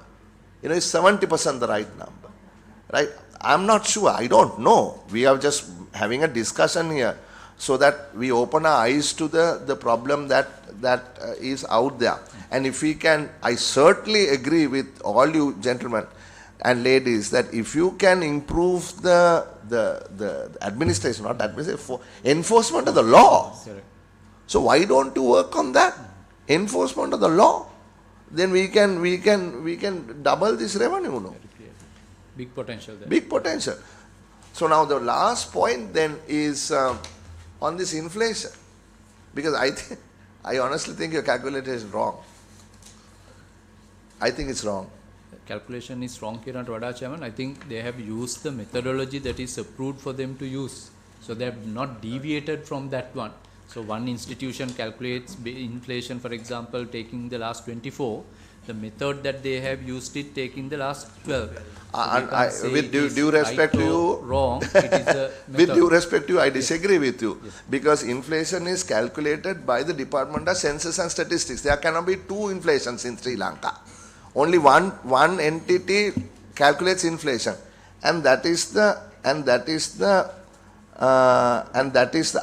Is 70% the right number, right? I'm not sure. I don't know. We are just having a discussion here, so that we open our eyes to the problem that is out there. And if we can, I certainly agree with all you gentlemen and ladies that if you can improve the administration, not administration, enforcement of the law. So why don't you work on that? Enforcement of the law. Then we can double this revenue. No? Big potential there. Big potential. So now the last point then is on this inflation, because I honestly think your calculator is wrong. I think it's wrong. Calculation is wrong here at Vada Chairman. I think they have used the methodology that is approved for them to use. So they have not deviated from that one. So one institution calculates inflation, for example, taking the last 24. The method that they have used it taking the last 12. So with due respect to you, wrong. It is a with due respect to you, I disagree with you, because inflation is calculated by the Department of Census and Statistics. There cannot be two inflations in Sri Lanka. Only one entity calculates inflation, and that is the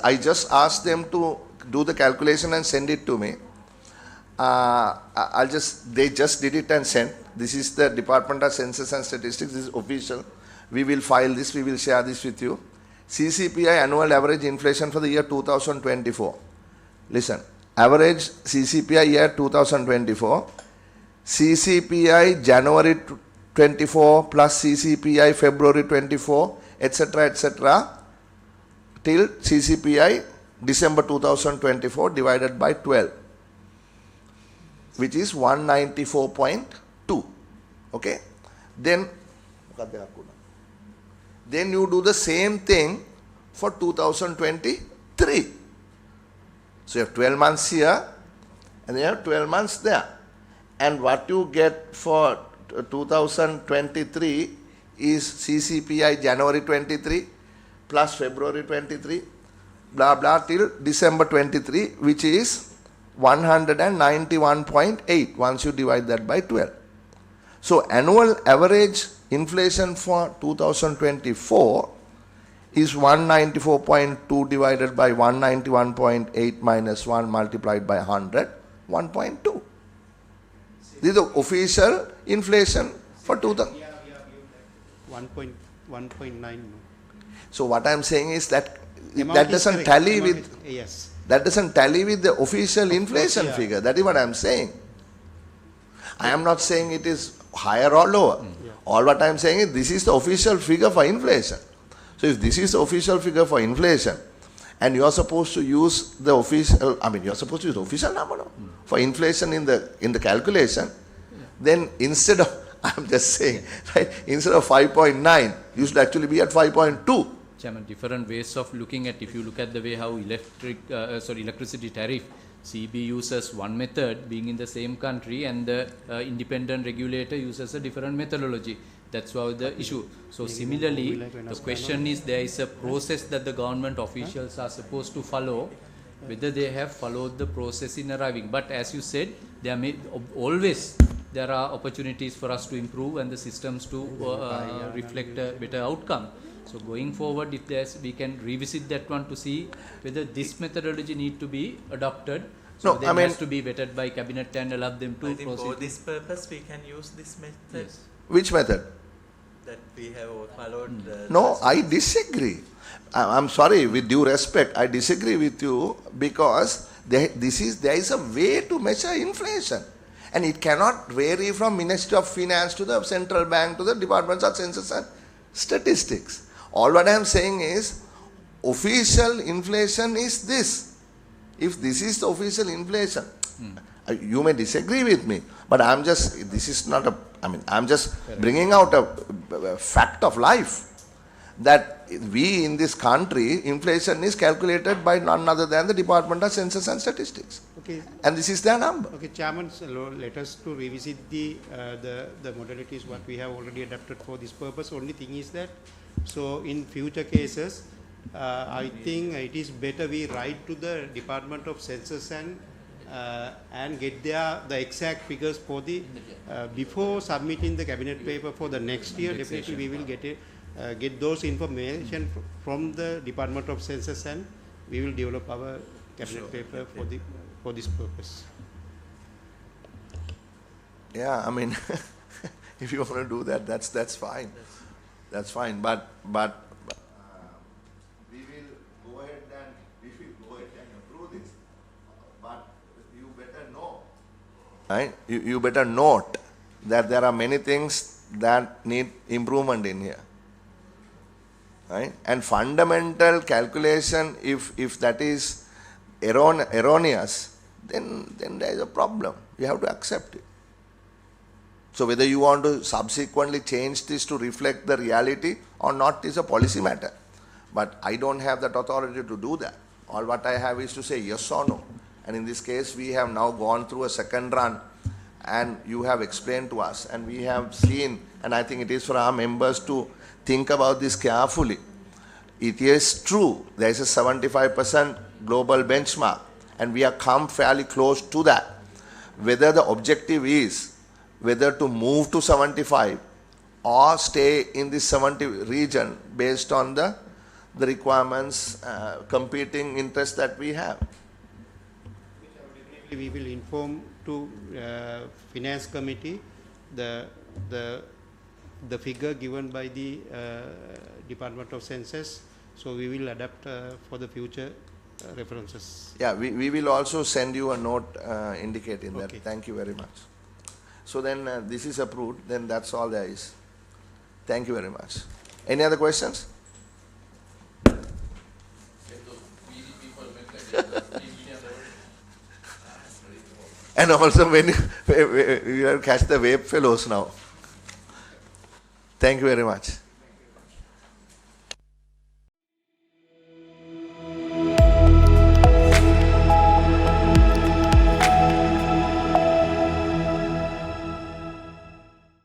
I just asked them to do the calculation and send it to me. They just did it and sent. This is the Department of Census and Statistics. This is official. We will file this. We will share this with you. CCPI annual average inflation for the year 2024. Listen, average CCPI year 2024. CCPI January 24 plus CCPI February 24, etc. till CCPI December 2024 divided by 12, which is 194.2. Okay? Then you do the same thing for 2023. So you have 12 months here and you have 12 months there. And what you get for 2023 is CCPI January 23 plus February 23, blah blah till December 23, which is 191.8 once you divide that by 12. So annual average inflation for 2024 is 194.2 divided by 191.8 minus 1 multiplied by 100, 1.2. This is the official inflation for 2000. 1.9. So what I am saying is that that doesn't tally with that doesn't tally with the official inflation figure. That is what I am saying. I am not saying it is higher or lower. All what I am saying is this is the official figure for inflation. So if this is the official figure for inflation, and you are supposed to use the official, you are supposed to use the official number, no? For inflation in the calculation, then instead of, I'm just saying, right, instead of 5.9, you should actually be at 5.2. Chairman, different ways of looking at, if you look at the way how electricity tariff, CB uses one method being in the same country, and the independent regulator uses a different methodology. That's why the issue. So similarly, the question is, there is a process that the government officials are supposed to follow, whether they have followed the process in arriving. But as you said, there are opportunities for us to improve and the systems to reflect a better outcome. So going forward, if we can revisit that one to see whether this methodology need to be adopted. So it has to be vetted by cabinet and allow them to I think proceed. for this purpose we can use this method. Yes. Which method? That we have followed. No, I disagree. I'm sorry, with due respect, I disagree with you, because there is a way to measure inflation. And it cannot vary from Ministry of Finance to the Central Bank to the Departments of Census and Statistics. All what I am saying is, official inflation is this. If this is the official inflation, you may disagree with me, but I'm just bringing out a fact of life, that we in this country, inflation is calculated by none other than the Department of Census and Statistics. Okay. And this is their number. Okay, Chairman, so let us to revisit the modalities what we have already adapted for this purpose. Only thing is that, so in future cases, I think it is better we write to the Department of Census and get the exact figures for the before submitting the cabinet paper for the next year. Definitely we will get those information from the Department of Census, and we will develop our cabinet paper for this purpose. Yeah, if you want to do that, that's fine. That's fine. But we will go ahead and approve this. But you better know, right? You better note that there are many things that need improvement in here. Right? And fundamental calculation, if that is erroneous, then there is a problem. You have to accept it. So whether you want to subsequently change this to reflect the reality or not is a policy matter. But I don't have that authority to do that. All what I have is to say yes or no. And in this case, we have now gone through a second run, and you have explained to us, and we have seen, and I think it is for our members to think about this carefully. It is true, there is a 75% global benchmark, and we have come fairly close to that. Whether the objective is whether to move to 75 or stay in this 70 region based on the requirements, competing interests that we have. We will inform to Finance Committee the figure given by the Department of Census, so we will adapt for the future references. Yeah, we will also send you a note indicating that. Okay. Thank you very much. So then this is approved, then that's all there is. Thank you very much. Any other questions? And also when you have to catch the vape fellows now. Thank you very much.